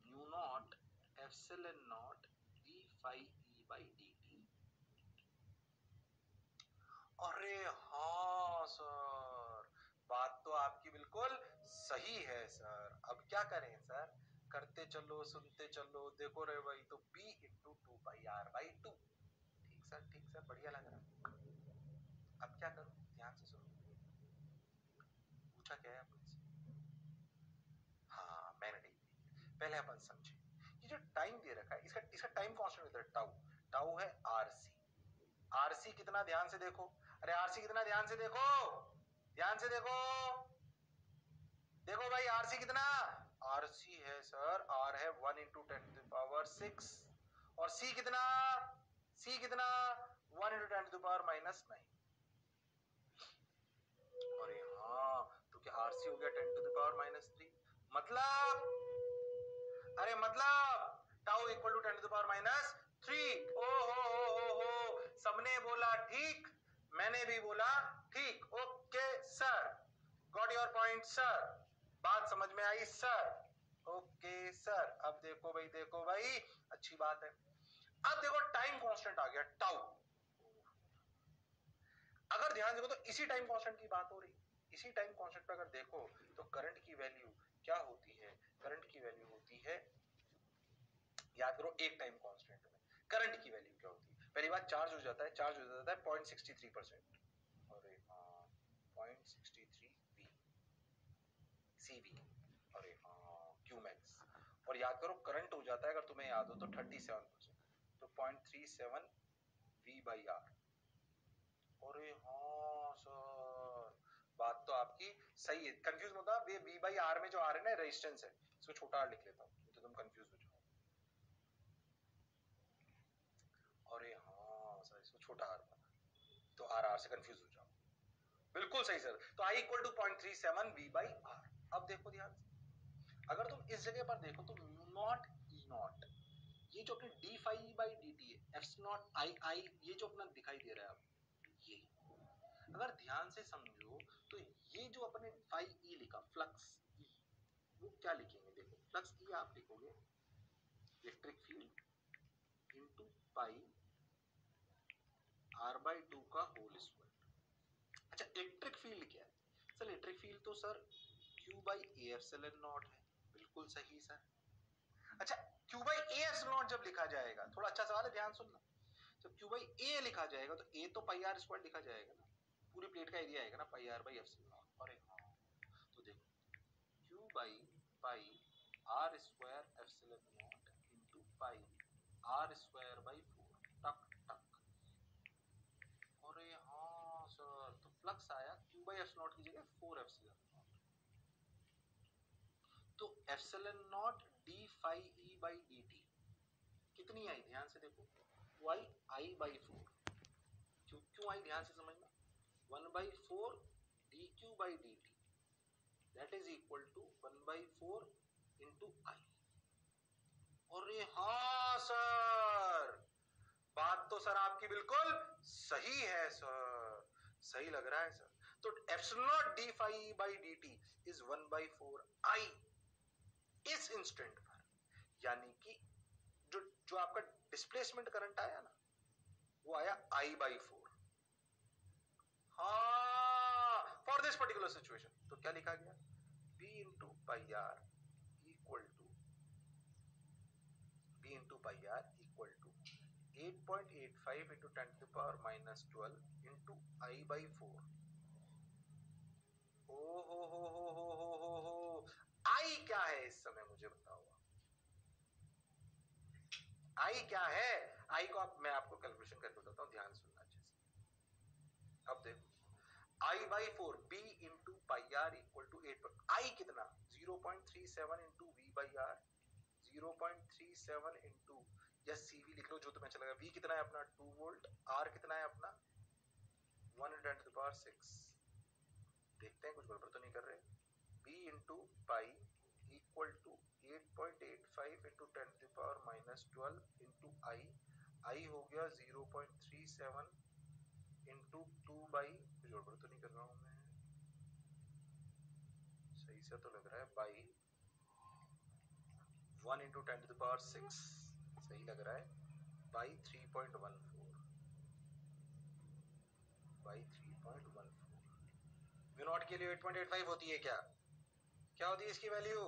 mu naught epsilon naught d phi E by dt। अरे हाँ सर, बात तो आपकी बिल्कुल सही है सर। अब क्या करें सर, करते चलो सुनते चलो, देखो रे भाई, तो B into 2 pi R by 2। ठीक सर, बढ़िया लग रहा है। अब क्या करूं, ध्यान से सुनो, पूछा क्या है आपने? हाँ मैंने नहीं दी, पहले अपन समझे। ये जो टाइम दे रखा है, इसका इसका टाइम कांस्टेंट होता है टाउ। टाउ है RC। RC कितना, ध्यान से देखो, अरे RC कितना, ध्यान से देखो, ध्यान से देखो, देखो भाई RC कितना, RC है सर, R है 1 इंटू 10 टू पावर 6, और C कितना, C कितना 1 इंटू 10 टू पावर माइनस 9। अरे हाँ, तो क्या RC हो गया 10 टू द पावर माइनस 3, मतलब, अरे मतलब tau equal to 10 to the power minus 3। ओ हो, सबने बोला ठीक, मैंने भी बोला ठीक। Okay sir, got your point sir, बात समझ में आई सर। ओके सर, अब देखो भाई, देखो भाई, अच्छी बात है। अब देखो टाइम कांस्टेंट आ गया टाउ। अगर ध्यान देखो तो इसी टाइम कांस्टेंट की बात हो रही, इसी टाइम कांस्टेंट पे अगर देखो तो करंट की वैल्यू क्या होती है, करंट की वैल्यू होती है, याद करो एक टाइम कांस्टेंट में करंट की वैल्यू क्या होती है। पहली बात, चार्ज हो जाता है, चार्ज हो जाता है 0.63%, अरे हाँ 0.63 V CV, अरे हाँ Q max, और याद करो करंट हो जाता है, अगर तुम्हें याद हो तो 37%, तो 0.37 V बाई R। अरे हाँ सर, बात तो आपकी सही है, कंफ्यूज मत होना, ये V बाई R में जो R है ना रेजिस्टेंस है, इसको छोटा R लिख लेता हूँ तो तुम कंफ्यूज हो जाओ। अरे हाँ सर, इसको छोटा R बना, तो R से कंफ्यूज हो जाओ, बिल्कुल सही सर। तो I equal to 0.37 V by R। अब देखो ध्यान से, अगर तुम इस जगह पर देखो तो म्यू नॉट E नॉट, ये जो अपने d phi E by dt है, एप्स नॉट I, ये जो अपना दिखाई दे रहा है आपको, ये अगर ध्यान से समझो तो ये जो अपने फाई E लिखा, फ्लक्स E, वो क्या लिखेंगे, देखो फ्लक्स E आप लिखोगे electric field into pi R by 2 का होल स्क्वायर। अच्छा इलेक्ट्रिक फील्ड क्या है सर, इलेक्ट्रिक फील्ड तो sir Q by A epsilon not है, बिल्कुल सही सर। अच्छा Q by A epsilon not जब लिखा जाएगा, थोड़ा अच्छा सवाल है, ध्यान सुनना, जब Q बाई A लिखा जाएगा तो A तो पाई R स्क्वायर लिखा जाएगा ना, पूरी प्लेट का एरिया आएगा ना पाई R बाई एप्सिलॉन नॉट। अरे हाँ, तो देखो Q by pi R square epsilon naught into pi R square by 4, टक टक। अरे हाँ सर, तो फ्लक्स आया Q बाई एप्सिलॉन नॉट की जगह 4 एप्सिलॉन नॉट, तो epsilon naught d phi E by dt कितनी आई, ध्यान से देखो, वो आई I बाई 4, क्यों आई ध्यान से समझना, 1 by 4 dq by dt that is equal to 1 by 4 into I। अरे हाँ सर, बात तो सर आपकी बिल्कुल सही है सर, सही लग रहा है सर। तो epsilon naught d phi E by dt is 1 by 4 I इस इंस्टेंट पर, यानी कि जो जो आपका डिस्प्लेसमेंट करंट आया ना, वो आया I बाई 4। हाँ, फॉर दिस पर्टिकुलर सिचुएशन तो क्या लिखा गया, B into pi r equal to B into pi r equal to 8.85 into 10 to power minus 12 into I by 4। ओ हो, I क्या है इस समय, मुझे बताओ I क्या है। I को मैं आपको कैलकुलेशन करके बताता हूँ, ध्यान सुनना अच्छे से। अब देखो I by 4 B into pi r equal to 8 पर I कितना 0.37 into V by r, 0.37 into या CV लिख लो जो तुम्हें अच्छा लगा। V कितना है अपना 2 वोल्ट, R कितना है अपना 1 10 टू पावर 6, देखते हैं कुछ गड़बड़ तो नहीं कर रहे। B into pi equal to 8.85 into 10 to power -12 into i, i हो गया 0.37 इंटू 2 बाई, गड़बड़ तो नहीं कर रहा हूं मैं, सही से तो लग रहा है, बाई 1 इंटू 10⁶, सही लग रहा है, बाई 3.14, बाई 3.14। म्यू नॉट के लिए 8.85 होती है क्या? क्या होती है इसकी वैल्यू?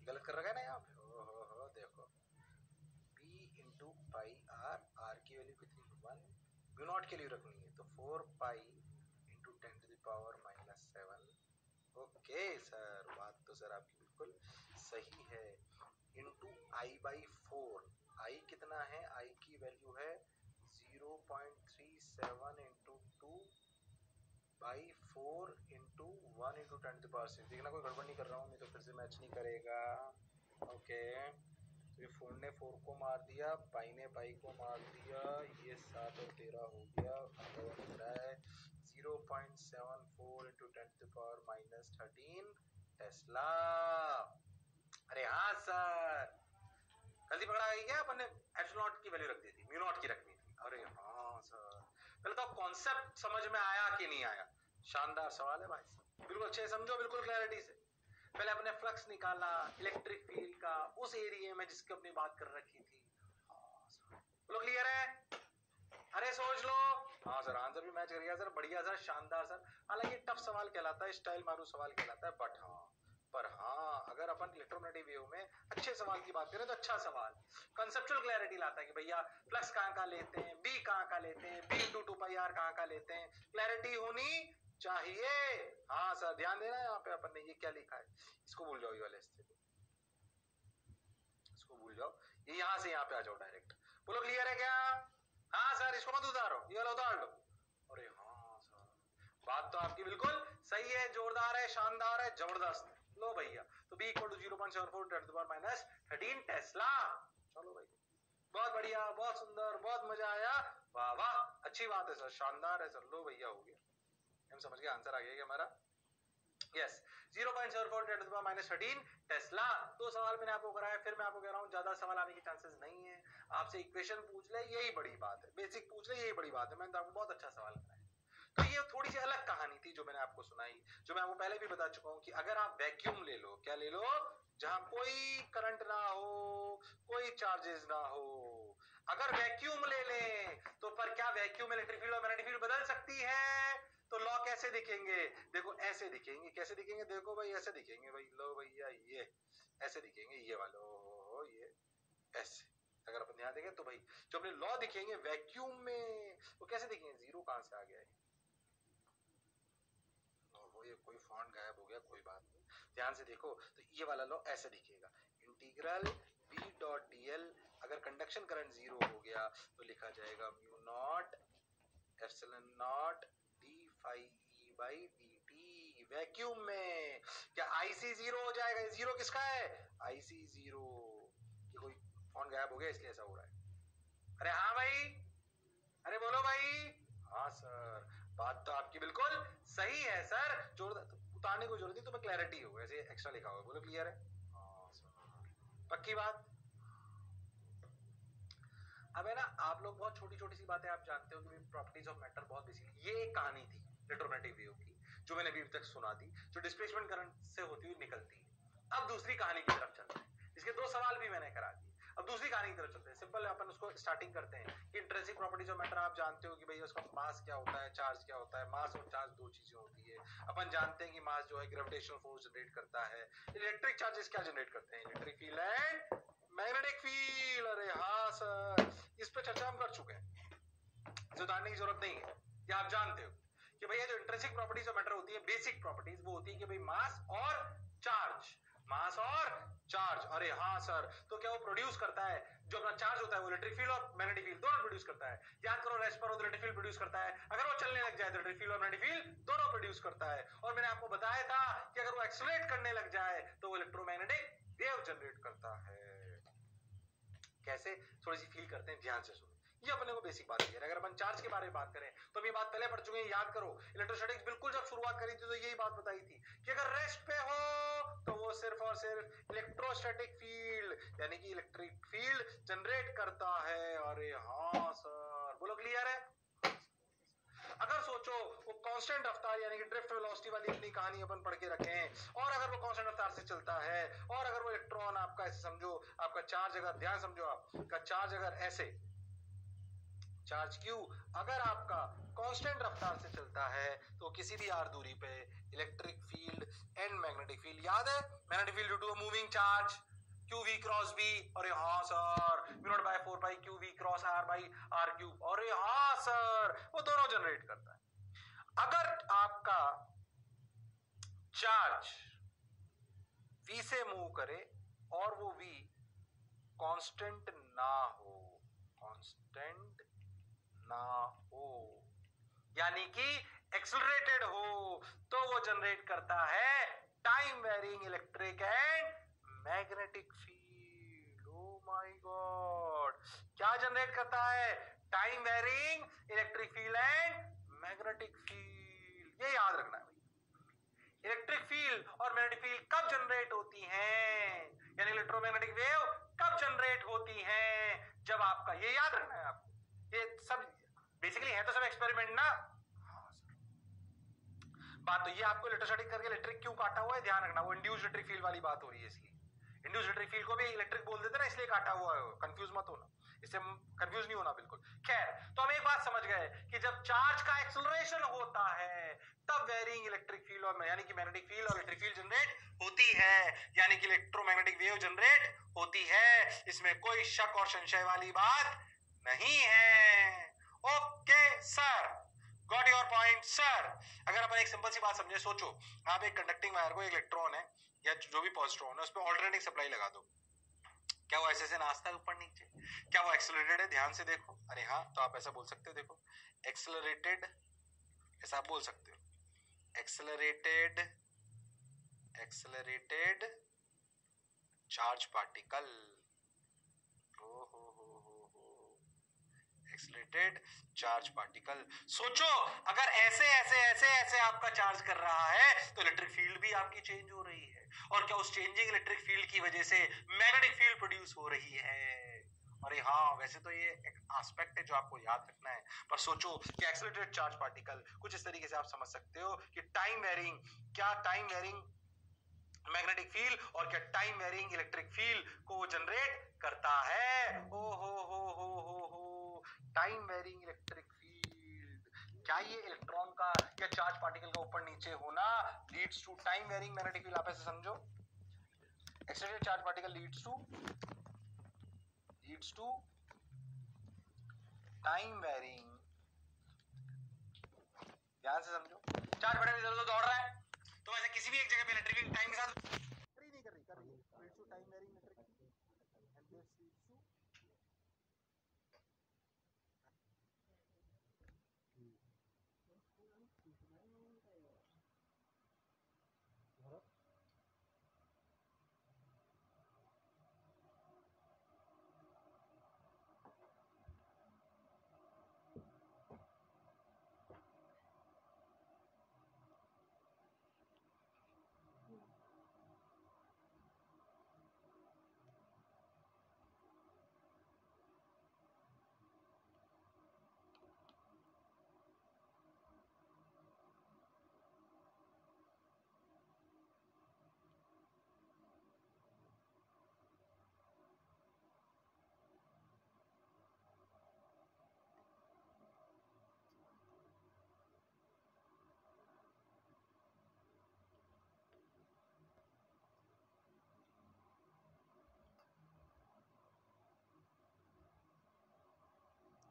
गलत कर रखा है ना यहाँ पे, हो देखो, p into pi r, r की वैल्यू कितनी, 1, म्यू नॉट के लिए रखनी है तो 4 पाई इंटू 10⁻⁻7। ओके सर, बात तो सर आपकी बिल्कुल सही है, इंटू आई बाई 4, आई कितना है, आई की वैल्यू है 0.37 इंटू 2 बाई 4 इंटू 1 इंटू 10⁻⁶। देखना कोई गड़बड़ नहीं कर रहा हूँ, नहीं तो फिर से मैच नहीं करेगा। ओके, तो ये 4 ने 4 को मार दिया, पाई ने पाई को मार दिया, ये 7 और 13 हो गया, लग रहा है 0.74 इंटू 10⁻⁻13 टेस्ला। अरे हाँ सर, गलती पकड़ा गई क्या? अपन ने एप्सिलॉन नॉट की वैल्यू रख दी थी, म्यू नॉट की रखनी थी। अरे हाँ सर, पहले तो कॉन्सेप्ट समझ में आया कि नहीं आया? शानदार सवाल है भाई साहब, बिल्कुल अच्छे समझो, बिल्कुल क्लैरिटी से। पहले अपने फ्लक्स निकाला इलेक्ट्रिक फील्ड का उस एरिया में जिसकी अपनी बात कर रखी थी। बोलो क्लियर है? अरे सोच लो। हाँ सर, आंसर भी मैच कर गया सर, बढ़िया सर, शानदार सर। हालांकि टफ सवाल कहलाता है, स्टाइल मारू सवाल कहलाता है, बट हाँ, अगर अपन इलेक्ट्रोमैग्नेटिक वेव में अच्छे सवाल की बात करें तो अच्छा सवाल कंसेप्चुअल क्लैरिटी लाता है कि भैया फ्लक्स कहाँ लेते हैं, बी कहाँ लेते हैं, बी इंटू 2πr कहाँ लेते हैं, क्लैरिटी होनी चाहिए। हाँ सर, ध्यान देना यहाँ पे अपन ने ये क्या लिखा है, इसको भूल जाओ, ये वाले इसको भूल जाओ, ये यहाँ से यहाँ पे आ जाओ डायरेक्ट। बोलो क्लियर है क्या? हाँ सर, इसको मत उतारो, ये वाला उतार लो। अरे हाँ सर, बात तो आपकी बिल्कुल सही है, जोरदार है, शानदार है, जबरदस्त है। लो भैया, तो b इक्वल टू 0.74 10⁻⁻13 टेस्ला। चलो भाई, बहुत बढ़िया, बहुत सुंदर, बहुत मजा आया, वाह वाह, अच्छी बात है सर, शानदार है सर। लो भैया, हो गया, हम समझ गए, आंसर आ गया क्या हमारा? Yes, 0.74 10⁻⁻13 Tesla. दो सवाल मैंने आपको कराया, फिर मैं आपको कह रहा हूँ ज्यादा सवाल आने की चांसेस नहीं है। आपसे इक्वेशन पूछ ले, यही बड़ी बात है, बेसिक पूछ ले, यही बड़ी बात है। मैंने तो आपको बहुत अच्छा सवाल कराया। तो ये थोड़ी सी अलग कहानी थी जो मैंने आपको सुनाई, जो मैं आपको पहले भी बता चुका हूँ कि अगर आप वैक्यूम ले लो, क्या ले लो, जहां कोई करंट ना हो, कोई चार्जेस ना हो, अगर वैक्यूम ले लें तो पर क्या वैक्यूम इलेक्ट्रिक फील्ड और मैग्नेटिक फील्ड बदल सकती है? तो लॉ कैसे दिखेंगे? देखो ऐसे दिखेंगे, कैसे दिखेंगे? देखो भाई, ऐसे दिखेंगे भाई, लो भैया, ये ऐसे दिखेंगे, ये वाला, ओ ये ऐसे। अगर अपन ध्यान देंगे तो भाई जो अपने लॉ दिखेंगे वैक्यूम में, वो कैसे दिखेंगे? जीरो कहां से आ गया है? ये कोई फॉन्ट गायब हो गया, कोई बात नहीं, ध्यान से देखो। तो ये वाला लॉ ऐसे दिखेगा, इंटीग्रल b डॉट dl, अगर कंडक्शन करंट जीरो हो गया तो लिखा जाएगा mu naught epsilon naught d phi e by dt vacuum में। क्या IC जीरो हो जाएगा? जीरो किसका है? IC zero. ये कोई फॉन्ट गायब हो गया इसलिए ऐसा हो रहा है। अरे हाँ भाई, अरे बोलो भाई। हाँ सर, बात तो आपकी बिल्कुल सही है सर, उतारने को जरूरत नहीं, तुम्हें क्लैरिटी हो, ऐसे एक्स्ट्रा लिखा हुआ। बोलो क्लियर है? हाँ सर, पक्की बात। अब है ना, आप लोग बहुत छोटी छोटी सी बातें आप जानते हो कि प्रॉपर्टीज ऑफ मैटर बहुत बेसिकली, ये एक कहानी थी इलेक्ट्रोमैग्नेटिक वेव की जो मैंने अभी तक सुना दी, जो डिस्प्लेसमेंट करंट से होती हुई निकलती है। अब दूसरी कहानी की तरफ चलते हैं, इसके दो सवाल भी मैंने करा दिए, अब दूसरी कहानी की तरफ चलते हैं। सिंपल है, अपन उसको स्टार्टिंग करते हैं कि इंट्रिंसिक प्रॉपर्टीज ऑफ मैटर आप जानते हो कि भैया उसका मास क्या होता है, चार्ज क्या होता है। मास और चार्ज दो चीजें होती है। अपन जानते हैं कि मास जो है ग्रेविटेशनल फोर्स जनरेट करता है, इलेक्ट्रिक चार्जेस क्या जनरेट करते हैं, electric field and magnetic field. अरे हाँ सर, इस पे चर्चा हम कर चुके हैं, इसे उतारने की जरूरत नहीं है, ये आप जानते हो कि भैया जो इंट्रिंसिक प्रॉपर्टीज ऑफ मैटर होती है, बेसिक प्रॉपर्टीज, वो होती है कि भाई मास और चार्ज, मास और चार्ज। अरे हाँ सर, तो क्या वो प्रोड्यूस करता है, जो अपना चार्ज होता है वो इलेक्ट्रिक फील्ड और मैग्नेटिक फील्ड दोनों प्रोड्यूस करता है। याद करो, रेस्ट पर इलेक्ट्रिक फील्ड प्रोड्यूस करता है, अगर वो चलने लग जाए तो इलेक्ट्रिक फील्ड और मैग्नेटिक फील्ड दोनों प्रोड्यूस करता है। और मैंने आपको बताया था कि अगर वो एक्सेलरेट करने लग जाए तो वो इलेक्ट्रोमैग्नेटिक वेव जनरेट करता है। कैसे, थोड़ी सी फील करते हैं, ध्यान से सुनो, ये अपने को बेसिक बात है। अगर अपन चार्ज के बारे में बात करें तो ये बात पहले पढ़ चुके हैं, याद करो। इलेक्ट्रोस्टैटिक्स बिल्कुल जब शुरुआत करी थी तो यही बात बताई थी कि अगर रेस्ट पे हो तो वो सिर्फ और सिर्फ इलेक्ट्रोस्टैटिक फील्ड यानी कि इलेक्ट्रिक फील्ड जनरेट करता है। अरे हाँ सर, बोलो क्लियर है? अगर सोचो वो कांस्टेंट रफ्तार यानी कि ड्रिफ्ट वेलोसिटी वाली अपनी कहानी अपन पढ़ के रखे हैं, और अगर वो कांस्टेंट रफ्तार से चलता है, और अगर वो इलेक्ट्रॉन आपका ऐसे समझो, आपका चार्ज अगर, ध्यान समझो, आपका चार्ज अगर ऐसे, चार्ज क्यू अगर आपका कांस्टेंट रफ्तार से चलता है तो किसी भी आर दूरी पे electric field and magnetic field, याद है magnetic field due to a moving charge q v cross b, और हाँ sir mu naught by 4 pi q v cross r by r cube, और हाँ सर वो दोनों जनरेट करता है। अगर आपका चार्ज v से मूव करे और वो v कांस्टेंट ना हो, कांस्टेंट ना हो यानी कि एक्सेलरेटेड हो, तो वो जनरेट करता है time varying electric and magnetic field. Oh my god, क्या जनरेट करता है? Time varying electric field and magnetic field. ये याद रखना है भाई। इलेक्ट्रिक फील्ड और मैग्नेटिक फील्ड कब जनरेट होती हैं, यानी इलेक्ट्रोमैग्नेटिक वेव कब जनरेट होती हैं? जब आपका, ये याद रखना है आपको, ये सब बेसिकली है तो सब एक्सपेरिमेंट ना। हाँ सर, बात तो ये आपको इलेक्ट्रोस्टैटिक करके इलेक्ट्रिक क्यों काटा हुआ है ध्यान रखना, वो इंड्यूस्ड इलेक्ट्रिक फील्ड वाली बात हो रही है, इसलिए इंड्यूस्ड इलेक्ट्रिक फील्ड को भी इलेक्ट्रिक बोल देते ना, इसलिए काटा हुआ है, कंफ्यूज मत होना, इससे कंफ्यूज नहीं होना बिल्कुल। खैर, तो हम एक बात समझ गए कि जब चार्ज का एक्सेलरेशन होता है तब वेरिंग इलेक्ट्रिक फील्ड और यानी कि मैग्नेटिक फील्ड और इलेक्ट्रिक फील्ड जनरेट होती है, यानी कि इलेक्ट्रोमैग्नेटिक वेव जनरेट होती है। इसमें कोई शक और संशय वाली बात नहीं है। Okay sir, got your point sir. अगर अपन एक सिंपल सी बात समझे, सोचो आप एक कंडक्टिंग वायर को, एक इलेक्ट्रॉन है या जो भी पॉजिट्रॉन है, उस पर ऑल्टरनेटिंग सप्लाई लगा दो, क्या वो ऐसे से नाचता है ऊपर नीचे? क्या वो एक्सेलरेटेड है? ध्यान से देखो। अरे हाँ, तो आप ऐसा बोल सकते हो, देखो एक्सेलरेटेड, ऐसा आप बोल सकते हो, accelerated, accelerated charge particle, accelerated charge particle. सोचो अगर ऐसे ऐसे ऐसे ऐसे आपका चार्ज कर रहा है तो इलेक्ट्रिक फील्ड भी आपकी चेंज हो रही है, और क्या उस चेंजिंग इलेक्ट्रिक फील्ड की वजह से मैग्नेटिक फील्ड प्रोड्यूस हो रही है। अरे हाँ, वैसे तो ये एक एस्पेक्ट है जो आपको याद रखना है, पर सोचो कि एक्सेलरेटेड चार्ज पार्टिकल कुछ इस तरीके से आप समझ सकते हो कि टाइम वेरिंग, क्या टाइम वेरिंग मैग्नेटिक फील्ड और क्या टाइम वेरिंग इलेक्ट्रिक फील्ड को जनरेट करता है। ओ हो, टाइम वेरिंग इलेक्ट्रिक फील्ड, क्या ये इलेक्ट्रॉन का या चार्ज पार्टिकल का ऊपर नीचे होना leads to time varying magnetic field? आप ऐसे समझो, accelerated charge particle leads to time varying, ध्यान से समझो, चार्ज पार्टिकल इधर उधर दौड़ रहा है तो ऐसे किसी भी एक जगह पे इलेक्ट्रिक फील्ड टाइम के साथ नहीं कर रही leads to time varying electric field and this leads to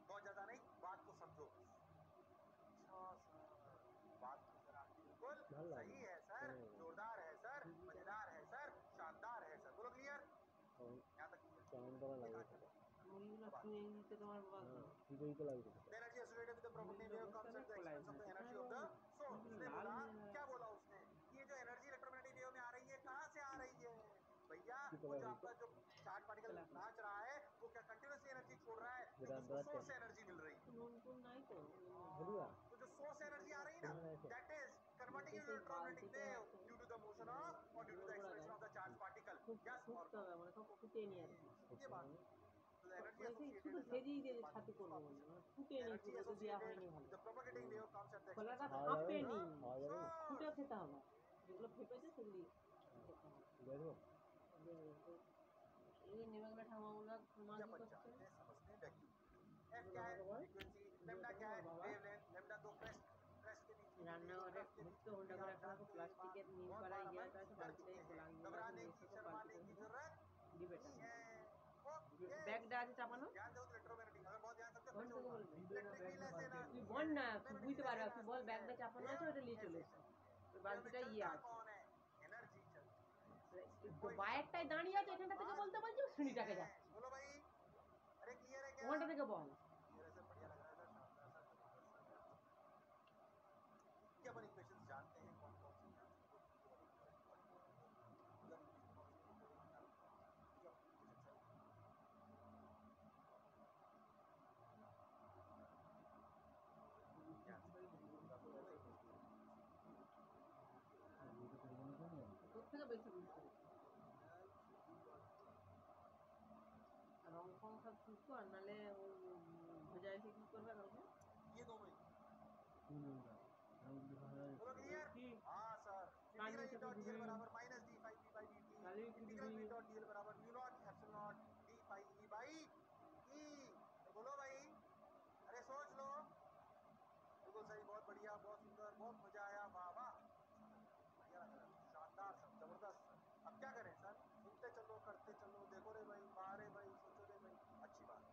बहुत ज्यादा नहीं, बात को समझो। बात तो सर आपकी बिल्कुल सही है सर, जोरदार है सर, मजेदार है सर, शानदार है सर, बोलो क्लियर? यहाँ तक energy associated with the property wave comes at the expense of the energy of the source. उसने बोला, क्या बोला उसने? ये जो एनर्जी इलेक्ट्रोमैग्नेटिक वेव में आ रही है, कहां से आ रही है भैया? वो जो आपका जो चार्ज पार्टिकल नाच रहा है वो क्या कंटीन्यूअसली एनर्जी छोड़ रहा है? उसको सोर्स से एनर्जी मिल रही है, तो जो सोर्स एनर्जी आ रही है ना, that is converting into electromagnetic wave due to the motion of or due to the acceleration of ফুটতে হবে মানে সব ফুটে নিয়ে আর কি ये बात तो एनर्जी মানে সেই শুধু एसोसिएटेड ভেজেই দিয়ে ছাতু করবো বলে মানে ফুটে নি एनर्जी রোদে দেওয়া হয়নি एसोसिएटेड ভালো the propagating wave comes at the খোলাটা एक्सपेंस ভাপে নি ऑफ ফুটে খেতে হবে যেগুলো ফেপেছে সেগুলি খেতে হবে এই নেমেগুলো ঠামাগুলো या মাঝি बच করছে जाते हैं समझते हैं वैक्यूम एफ ওগুলো क्या है আমাকে বল फ्रीक्वेंसी এগুলো लेमडा কেন क्या है বাবা वेवलेंथ लेमडा दो क्रेस्ट क्रेस्ट के बीच में जो ये दो রান্নাঘরে कर्व के बीच ভর্তি में হোন্ডা दूरी করে आप একটা जानते हो ये बात প্লাস্টিকের নিম बहुत পাড়া बार ইয়ে अपन রাখা আছে कर বালতিতে चुके हैं লাগিয়ে আছে घबराने নিয়ে की এসে शर्माने বালতিটা की ধরে जरूरत ডিবেটা नहीं है ओके ব্যাগটা আছে চাপানো ध्यान दो इलेक्ट्रोमैग्नेटिक अगर बहुत ध्यान समझो কোন फिर से থেকে बोलूंगा বলবি इलेक्ट्रिक फील्ड ऐसे তুই नाचती বল है না তুই मैग्नेटिक বুঝতে फील्ड ऐसे পারবে তুই বল नाचती है ব্যাগটা চাপানো আছে वेव ওটা নিয়ে ऐसे চলে এসো चलती है ওই वेव में বালতিটা ইয়ে चलता আছে कौन है एनर्जी चलती है कोई বাইকটায় দাঁড়িয়ে আছে এখানটা থেকে बात বলতে বলছি नहीं শুনিটাকে है যাচ্ছে बोलो भाई अरे क्लियर है क्या ওখানটা থেকে বল क्लियर है सर बढ़िया लग रहा है सर शानदार सर जबरदस्त सर ध्यान से क्या अपन इक्वेशंस जानते हैं कौन कौन सी ध्यान से देखो ये वाली पूरा इक्वेशन ऑफ स्टेट को निकालना ये अपनी इक्वेशन सर ध्यान से पूरा बोलो भाई তোর থেকে বেশি বুঝতে পেরেছি আর রং ফং সব ঠিক কর নাহলে ওই ভোজা এসে কি করবে কালকে ये दोनों ही बोलो क्लियर কি हाँ सर কার इंटीग्रल নিচে डॉट কি डीएल দিবি बराबर minus d phi E by d t কালি কি इंटीग्रल দিবি बी डॉट डीएल बराबर mu naught epsilon naught d phi E by E बोलो भाई अरे सोच लो बिल्कुल सही बहुत बढ़िया बहुत सुंदर बहुत मजा आया वाह वाह बढ़िया लग रहा है शानदार सर जबरदस्त सर अब क्या करें सर सुनते चलो करते चलो देखो रे भाई बाहर रे भाई सोचो रे भाई अच्छी बात है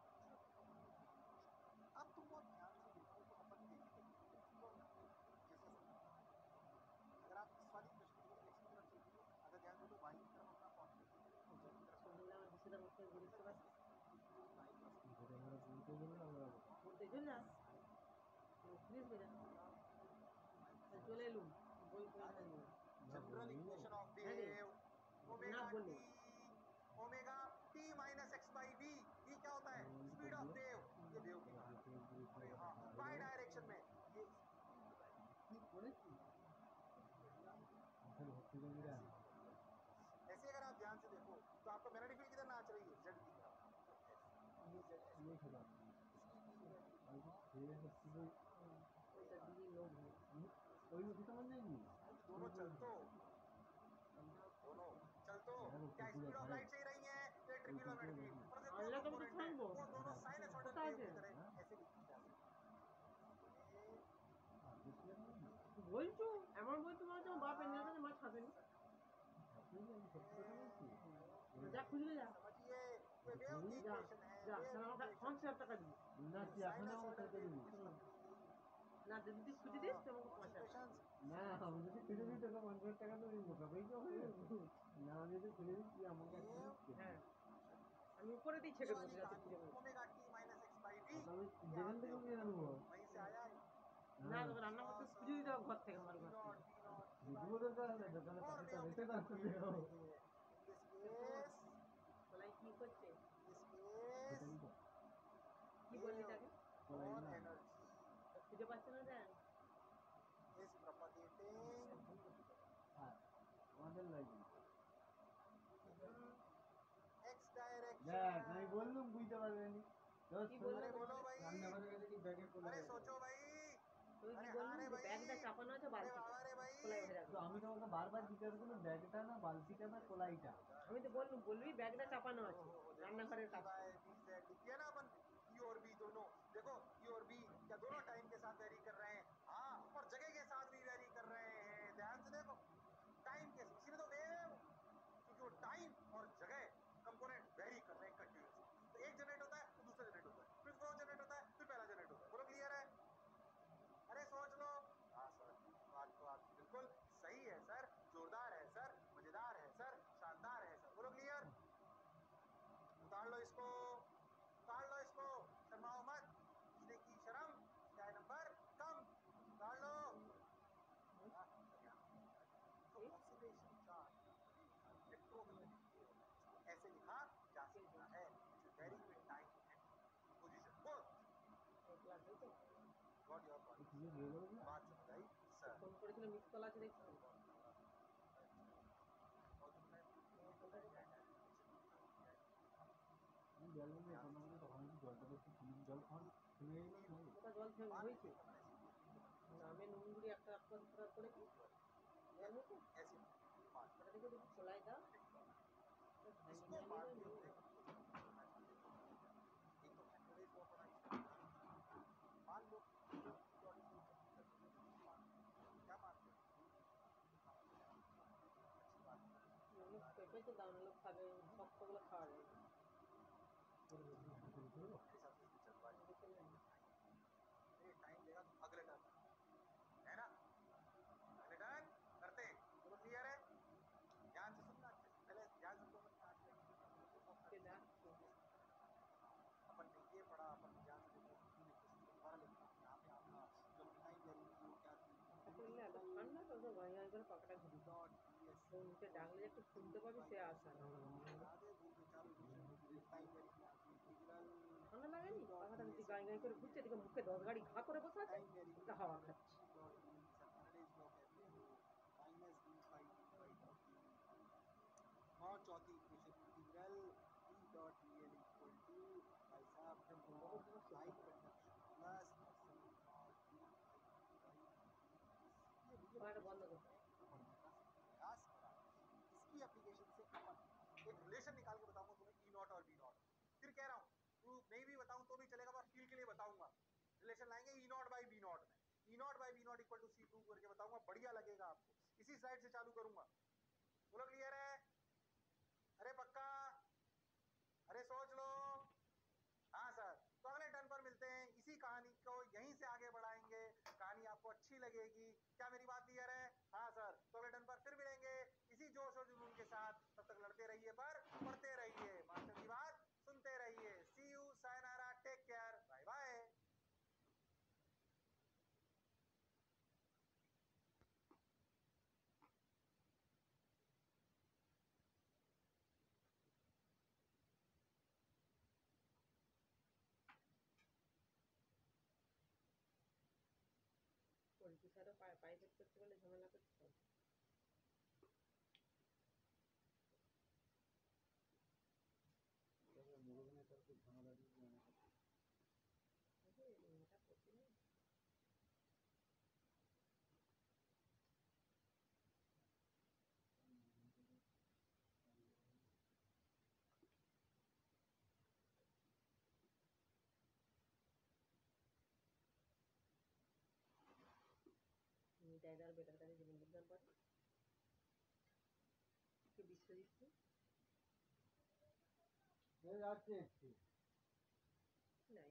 अब तुम बहुत ध्यान से देखो तो अपन देखेंगे तो ऐसे समझो अगर आप इस वाली क्वेश्चन को एक्स की तरफ सोचोगे अगर ध्यान दो तो वाई की तरफ अपना पहुंचेंगे और जेड की तरफ সন্ধ্যেবেলা আমার বিছানা বসে বুঝতে পারছি वाई प्लस বলতে চল না প্লিজ বেজা চলে এলুম বই বই याद না है নিয়ে जनरल इक्वेशन ऑफ হ্যাঁ রে वेव না ओमेगा বললে T omega T minus X by V V क्या होता है स्पीड ऑफ वेव ये वेव की कहानी हाँ वाई डायरेक्शन में ये ऐसे अगर आप ध्यान से देखो तो आपका मैग्नेटिक फील्ड किधर नाच रही है जेड की तरफ इसकी भी ওইটা দিদি লোক दोनों चल तो दोनों चल तो क्या स्पीड ऑफ लाइट से ही रही है इलेक्ट्रिक फील्ड और मैग्नेटिक फील्ड और सिर्फ दो আনলে তোকে তো कंपोनेंट है ছাড়বো वो दोनों साइनसॉइडल কোথায় वेव আছে की तरह ऐसे लिखी जा सकती বলছো এমন বই তোমার তো বাপ এনে কাছে মা ছাপেনি যা খুঁজলে যা समझिए ये वेव की যা इक्वेशन है যা वेव তাহলে की আমাকে इक्वेशन 5000 টাকা দিবি साइनसॉइडल वेव की किस लग रही না যদি তুই খুঁজে দিস তো আমাকে 5000 টাকা इक्वेशंस না আমি যদি খুঁজে দিই তোকে 50 টাকা তো দিব তবেই তো হবে না আমি যদি খুঁজে দিই তুই আমাকে वेव হ্যাঁ আমি উপরে দিয়ে ये ছেড়ে वाली বসে যাচ্ছি कहानी খুঁজে বলে omega T minus X by V আমি ये যেখান आप থেকে वेव নিয়ে আনবো वहीं से आया है না তোকে রান্না করতে খুঁজে দিতে হবে ঘর থেকে আমার वी ঘর नॉट থেকে वी नॉट দিদিও তো তাহলে দোকানে और টাকাটা वेव की রেখে जब দাও कैलकुलेट करेंगे इन दिस केस তোলাই কি করছে दिस केस কি বললি वेव তাকে और एनर्जी খুঁজে পাচ্ছে না দেখ is propagating হ্যাঁ আমাদের লাগবে in x দেখ আমি direction বললুম বুঝতে পারবেনি কি বললো अरे बोलो भाई রান্নাঘরের কাছে কি ব্যাগে अरे सोचो भाई তুই কি अरे हाँ বললুম रे যে भाई ব্যাগটা চাপানো আছে अरे বালতিটা बाबा रे भाई খোলাই হয়ে তো আমি তোমাকে বারবার জিজ্ঞাসা করলাম ব্যাগটা না বালতিটা না কলাইটা আমি তো বললুম বলবি ব্যাগটা চাপানো আছে देखो রান্নাঘরের सी কাছে बाय बी जेड लिख दिया ना अपन ई और बी दोनों देखो ई और बी क्या दोनों टाइम के साथ वेरी कर रहे हैं हाँ और जगह के साथ भी वेरी कर रहे हैं ध्यान से देखो टाइम के इसीलिए तो वेव क्योंकि वो टाइम और जगह कंपोनेंट वेरी कर रहे हैं कंटिन्यूसली तो एक जनरेट होता है तो दूसरा जनरेट होता है फिर वो जनरेट होता है फिर पहला जनरेट होता है बोलो क्लियर है अरे सोच लो हाँ सर बात तो आपकी बिल्कुल सही है सर जोरदार है सर मजेदार है सर शानदार है सर बोलो क्लियर उतार लो इसको शर्माओ मत इसने की शर्म क्या है नंबर कम उतार लो तो ऑसिलेशन चार्ज इलेक्ट्रोमैग्नेटिक वेव इसको ऐसे लिखा जा सकता है very with time and position बोल गॉट योर पॉइंट बात समझ आई सर ফোন করেছিল মিস কল আছে দেখছি बहुत बढ़िया জল নিয়ে কোনো মতে তখন যদি জলটা একটু জল খাওয়ান শুনে গেল না ওটা জল হয়েছে अपन ऐसे নামে নুন গুঁড়ি একটা খরাব করে কি জল হয়েছে ऐसे मार ওটা থেকে একটু খোলাই দাও इसको ভাঙিয়ে मारते নিয়ে हुए एक तो फैक्टराइज लॉ पढ़ा इसमें मान लो E dot C equal to क्या मानते हो अच्छी बात है ওগুলো পেঁপে তো দাও না লোক খাবে শক্তগুলো খাওয়া যায় না मेरे हिसाब से इसमें जल्दबाजी नहीं टाइम लेगा तो अगले टर्न है ना अगले टर्न करते हैं दोनों क्लियर है ध्यान से सुनना अच्छे से पहले ध्यान समझो अपन कहाँ से देखो के करते हैं डाक अपन ने ये पढ़ा अपन ने ध्यान से देखो अपनी क्वेश्चन को दोबारा लिखना यहाँ पे आपका जो अपनी टाइम वैल्यू थी वो क्या थी করলে এত ঠান্ডা তো তো ভাই ভাই করে পাকাটা ঘুরি डॉट ds তো নিচে ডাকলে একটু শুনতে পাবি সে আশা याद है बोलते चालू क्वेश्चन टाइम वैल्यू क्या थी इंटीग्रल ঠান্ডा লাগেনি পাখাটা যদি গায়ে গায়ে করে ঘুরছে এদিকে মুখে 10 গাড়ি ঘা করে বসে আছে टाइम वैल्यू ওটা हावा खाচ্ছে dot dl sir Faraday's law कहते हैं वो माइनस डी बाई dt और चौथी equation integral E dot dl equal to भाई साहब line conduction plus epsilon naught d by ये পাখাটা एप्लीकेशन বন্ধ से করতে हमने पढ़ने का प्रयास करा इसकी एप्लीकेशन से अपन एक रिलेशन निकाल के बताऊंगा तुम्हें ई नॉट और बी नॉट फिर कह रहा हूँ प्रूफ नहीं भी बताऊं तो भी चलेगा पर फील के लिए बताऊंगा रिलेशन लाएंगे E naught by B naught में E naught by B naught equal to c prove करके बताऊंगा बढ़िया लगेगा आपको इसी स्लाइड से चालू करूंगा बोलो क्लियर है अरे पक्का अरे सोच लो हाँ सर तो अगले टर्न पर मिलते हैं इसी कहानी को यहीं से आगे बढ़ाएंगे कहानी आपको अच्छी लगेगी क्या मेरी बात क्लियर है हाँ सर तो अगले टर्न पर फिर मिलेंगे इसी जोश और जुनून के साथ तब तक लड़ते रहिए पर पढ़ते रहिए मास्टर की बात सुनते रहिए see you sayonara take care bye bye Paltu স্যারও প্রাইভেট করতে বলে ঝামেলা করছে মুরগিনে তার খুব ঝামেলা দিয়ে এটা করতে নেই নিতাইদার বেটার কাছে জীবন বিজ্ঞান পড়ে কি বিশ্বজিৎ যাচ্ছে একটু নাই